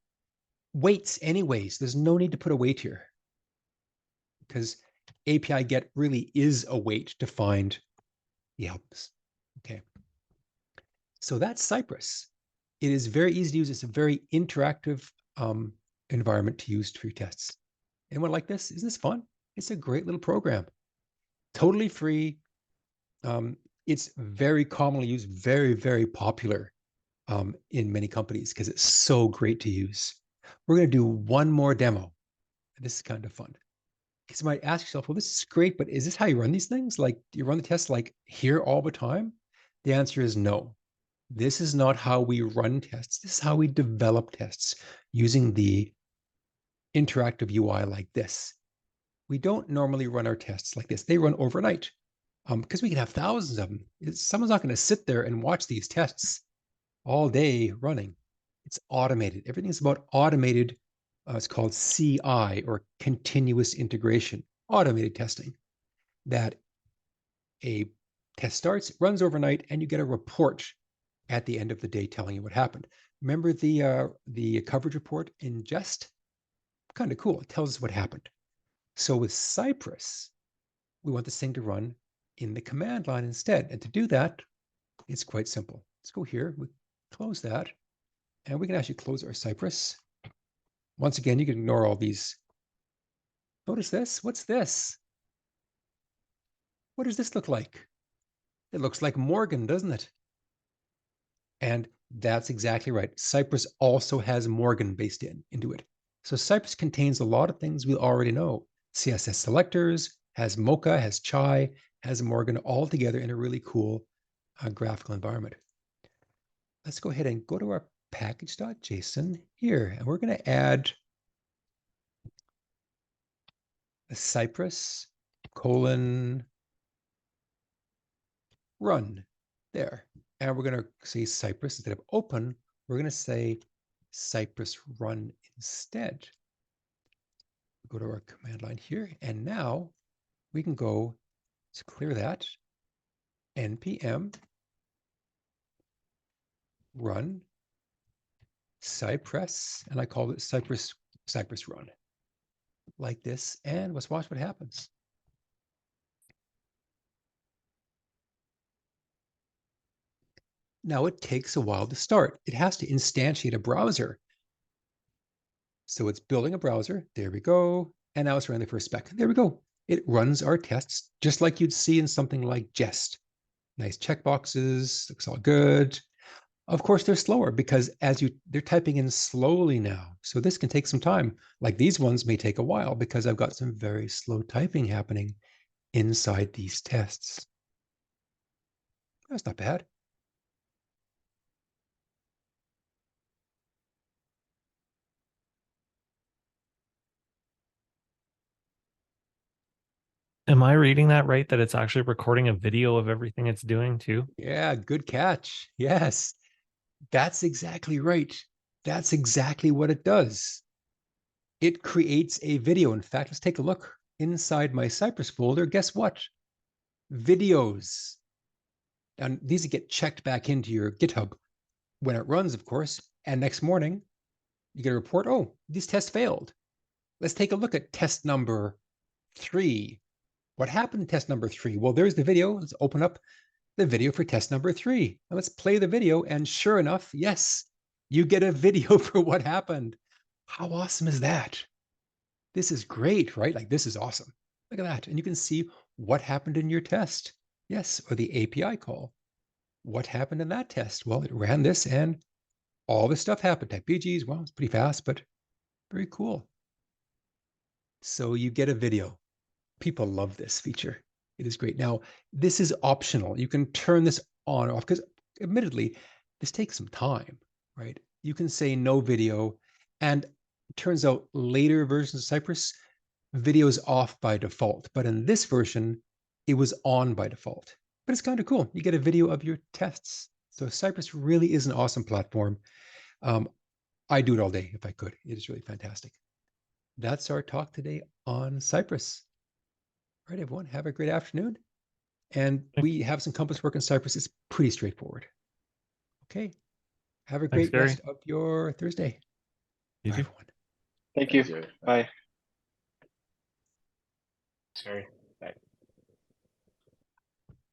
waits anyways. There's no need to put a wait here, because API get really is a wait to find the helps. Okay. So that's Cypress. It is very easy to use. It's a very interactive environment to use for your tests. Anyone like this? Isn't this fun? It's a great little program. Totally free. It's very commonly used, very, very popular in many companies because it's so great to use. We're going to do one more demo. This is kind of fun. Because you might ask yourself, well, this is great, but is this how you run these things? Like, do you run the tests like here all the time? The answer is no. This is not how we run tests. This is how we develop tests using the interactive UI like this. We don't normally run our tests like this. They run overnight because we can have thousands of them. Someone's not going to sit there and watch these tests all day running. It's automated. Everything's about automated. It's called CI, or continuous integration, automated testing. That a test starts, runs overnight, and you get a report at the end of the day telling you what happened. Remember the coverage report in Jest? Kind of cool. It tells us what happened. So with Cypress, we want this thing to run in the command line instead. And to do that, it's quite simple. Let's go here, we close that, and we can actually close our Cypress. Once again, you can ignore all these. Notice this. What's this? What does this look like? It looks like Morgan, doesn't it? And that's exactly right. Cypress also has Morgan based into it. So Cypress contains a lot of things we already know. CSS selectors, has Mocha, has Chai, has Morgan, all together in a really cool graphical environment. Let's go ahead and go to our package.json here, and we're going to add a Cypress : run there. And we're going to say Cypress instead of open. We're going to say Cypress run instead. Go to our command line here, and now we can go to clear that, npm run Cypress, and I called it Cypress run, like this, and let's watch what happens. Now it takes a while to start. It has to instantiate a browser. So it's building a browser. There we go. And now it's running the first spec. There we go. It runs our tests just like you'd see in something like Jest. Nice checkboxes, looks all good. Of course, they're slower because they're typing in slowly now. So this can take some time. Like these ones may take a while because I've got some very slow typing happening inside these tests. That's not bad. Am I reading that right? That it's actually recording a video of everything it's doing too? Yeah, good catch. Yes, that's exactly right. That's exactly what it does. It creates a video. In fact, let's take a look inside my Cypress folder. Guess what? Videos. And these get checked back into your GitHub when it runs, of course. And next morning, you get a report. Oh, these tests failed. Let's take a look at test number 3. What happened to test number 3? Well, there's the video. Let's open up the video for test number 3. Now let's play the video. And sure enough, yes, you get a video for what happened. How awesome is that? This is great, right? Like, this is awesome. Look at that. And you can see what happened in your test. Yes, or the API call. What happened in that test? Well, it ran this and all this stuff happened. Type BGs, well, it's pretty fast, but very cool. So you get a video. People love this feature. It is great. Now, this is optional. You can turn this on or off because admittedly, this takes some time, right? You can say no video, and it turns out later versions of Cypress, video is off by default. But in this version, it was on by default. But it's kind of cool. You get a video of your tests. So Cypress really is an awesome platform. I do it all day if I could. It is really fantastic. That's our talk today on Cypress. All right, everyone, have a great afternoon. And we have some compass work in Cypress. It's pretty straightforward. Okay. Have a great Gary. rest of your Thursday. You Bye, too. everyone. Thank you. Thanks, Gary. Bye. Sorry. Bye.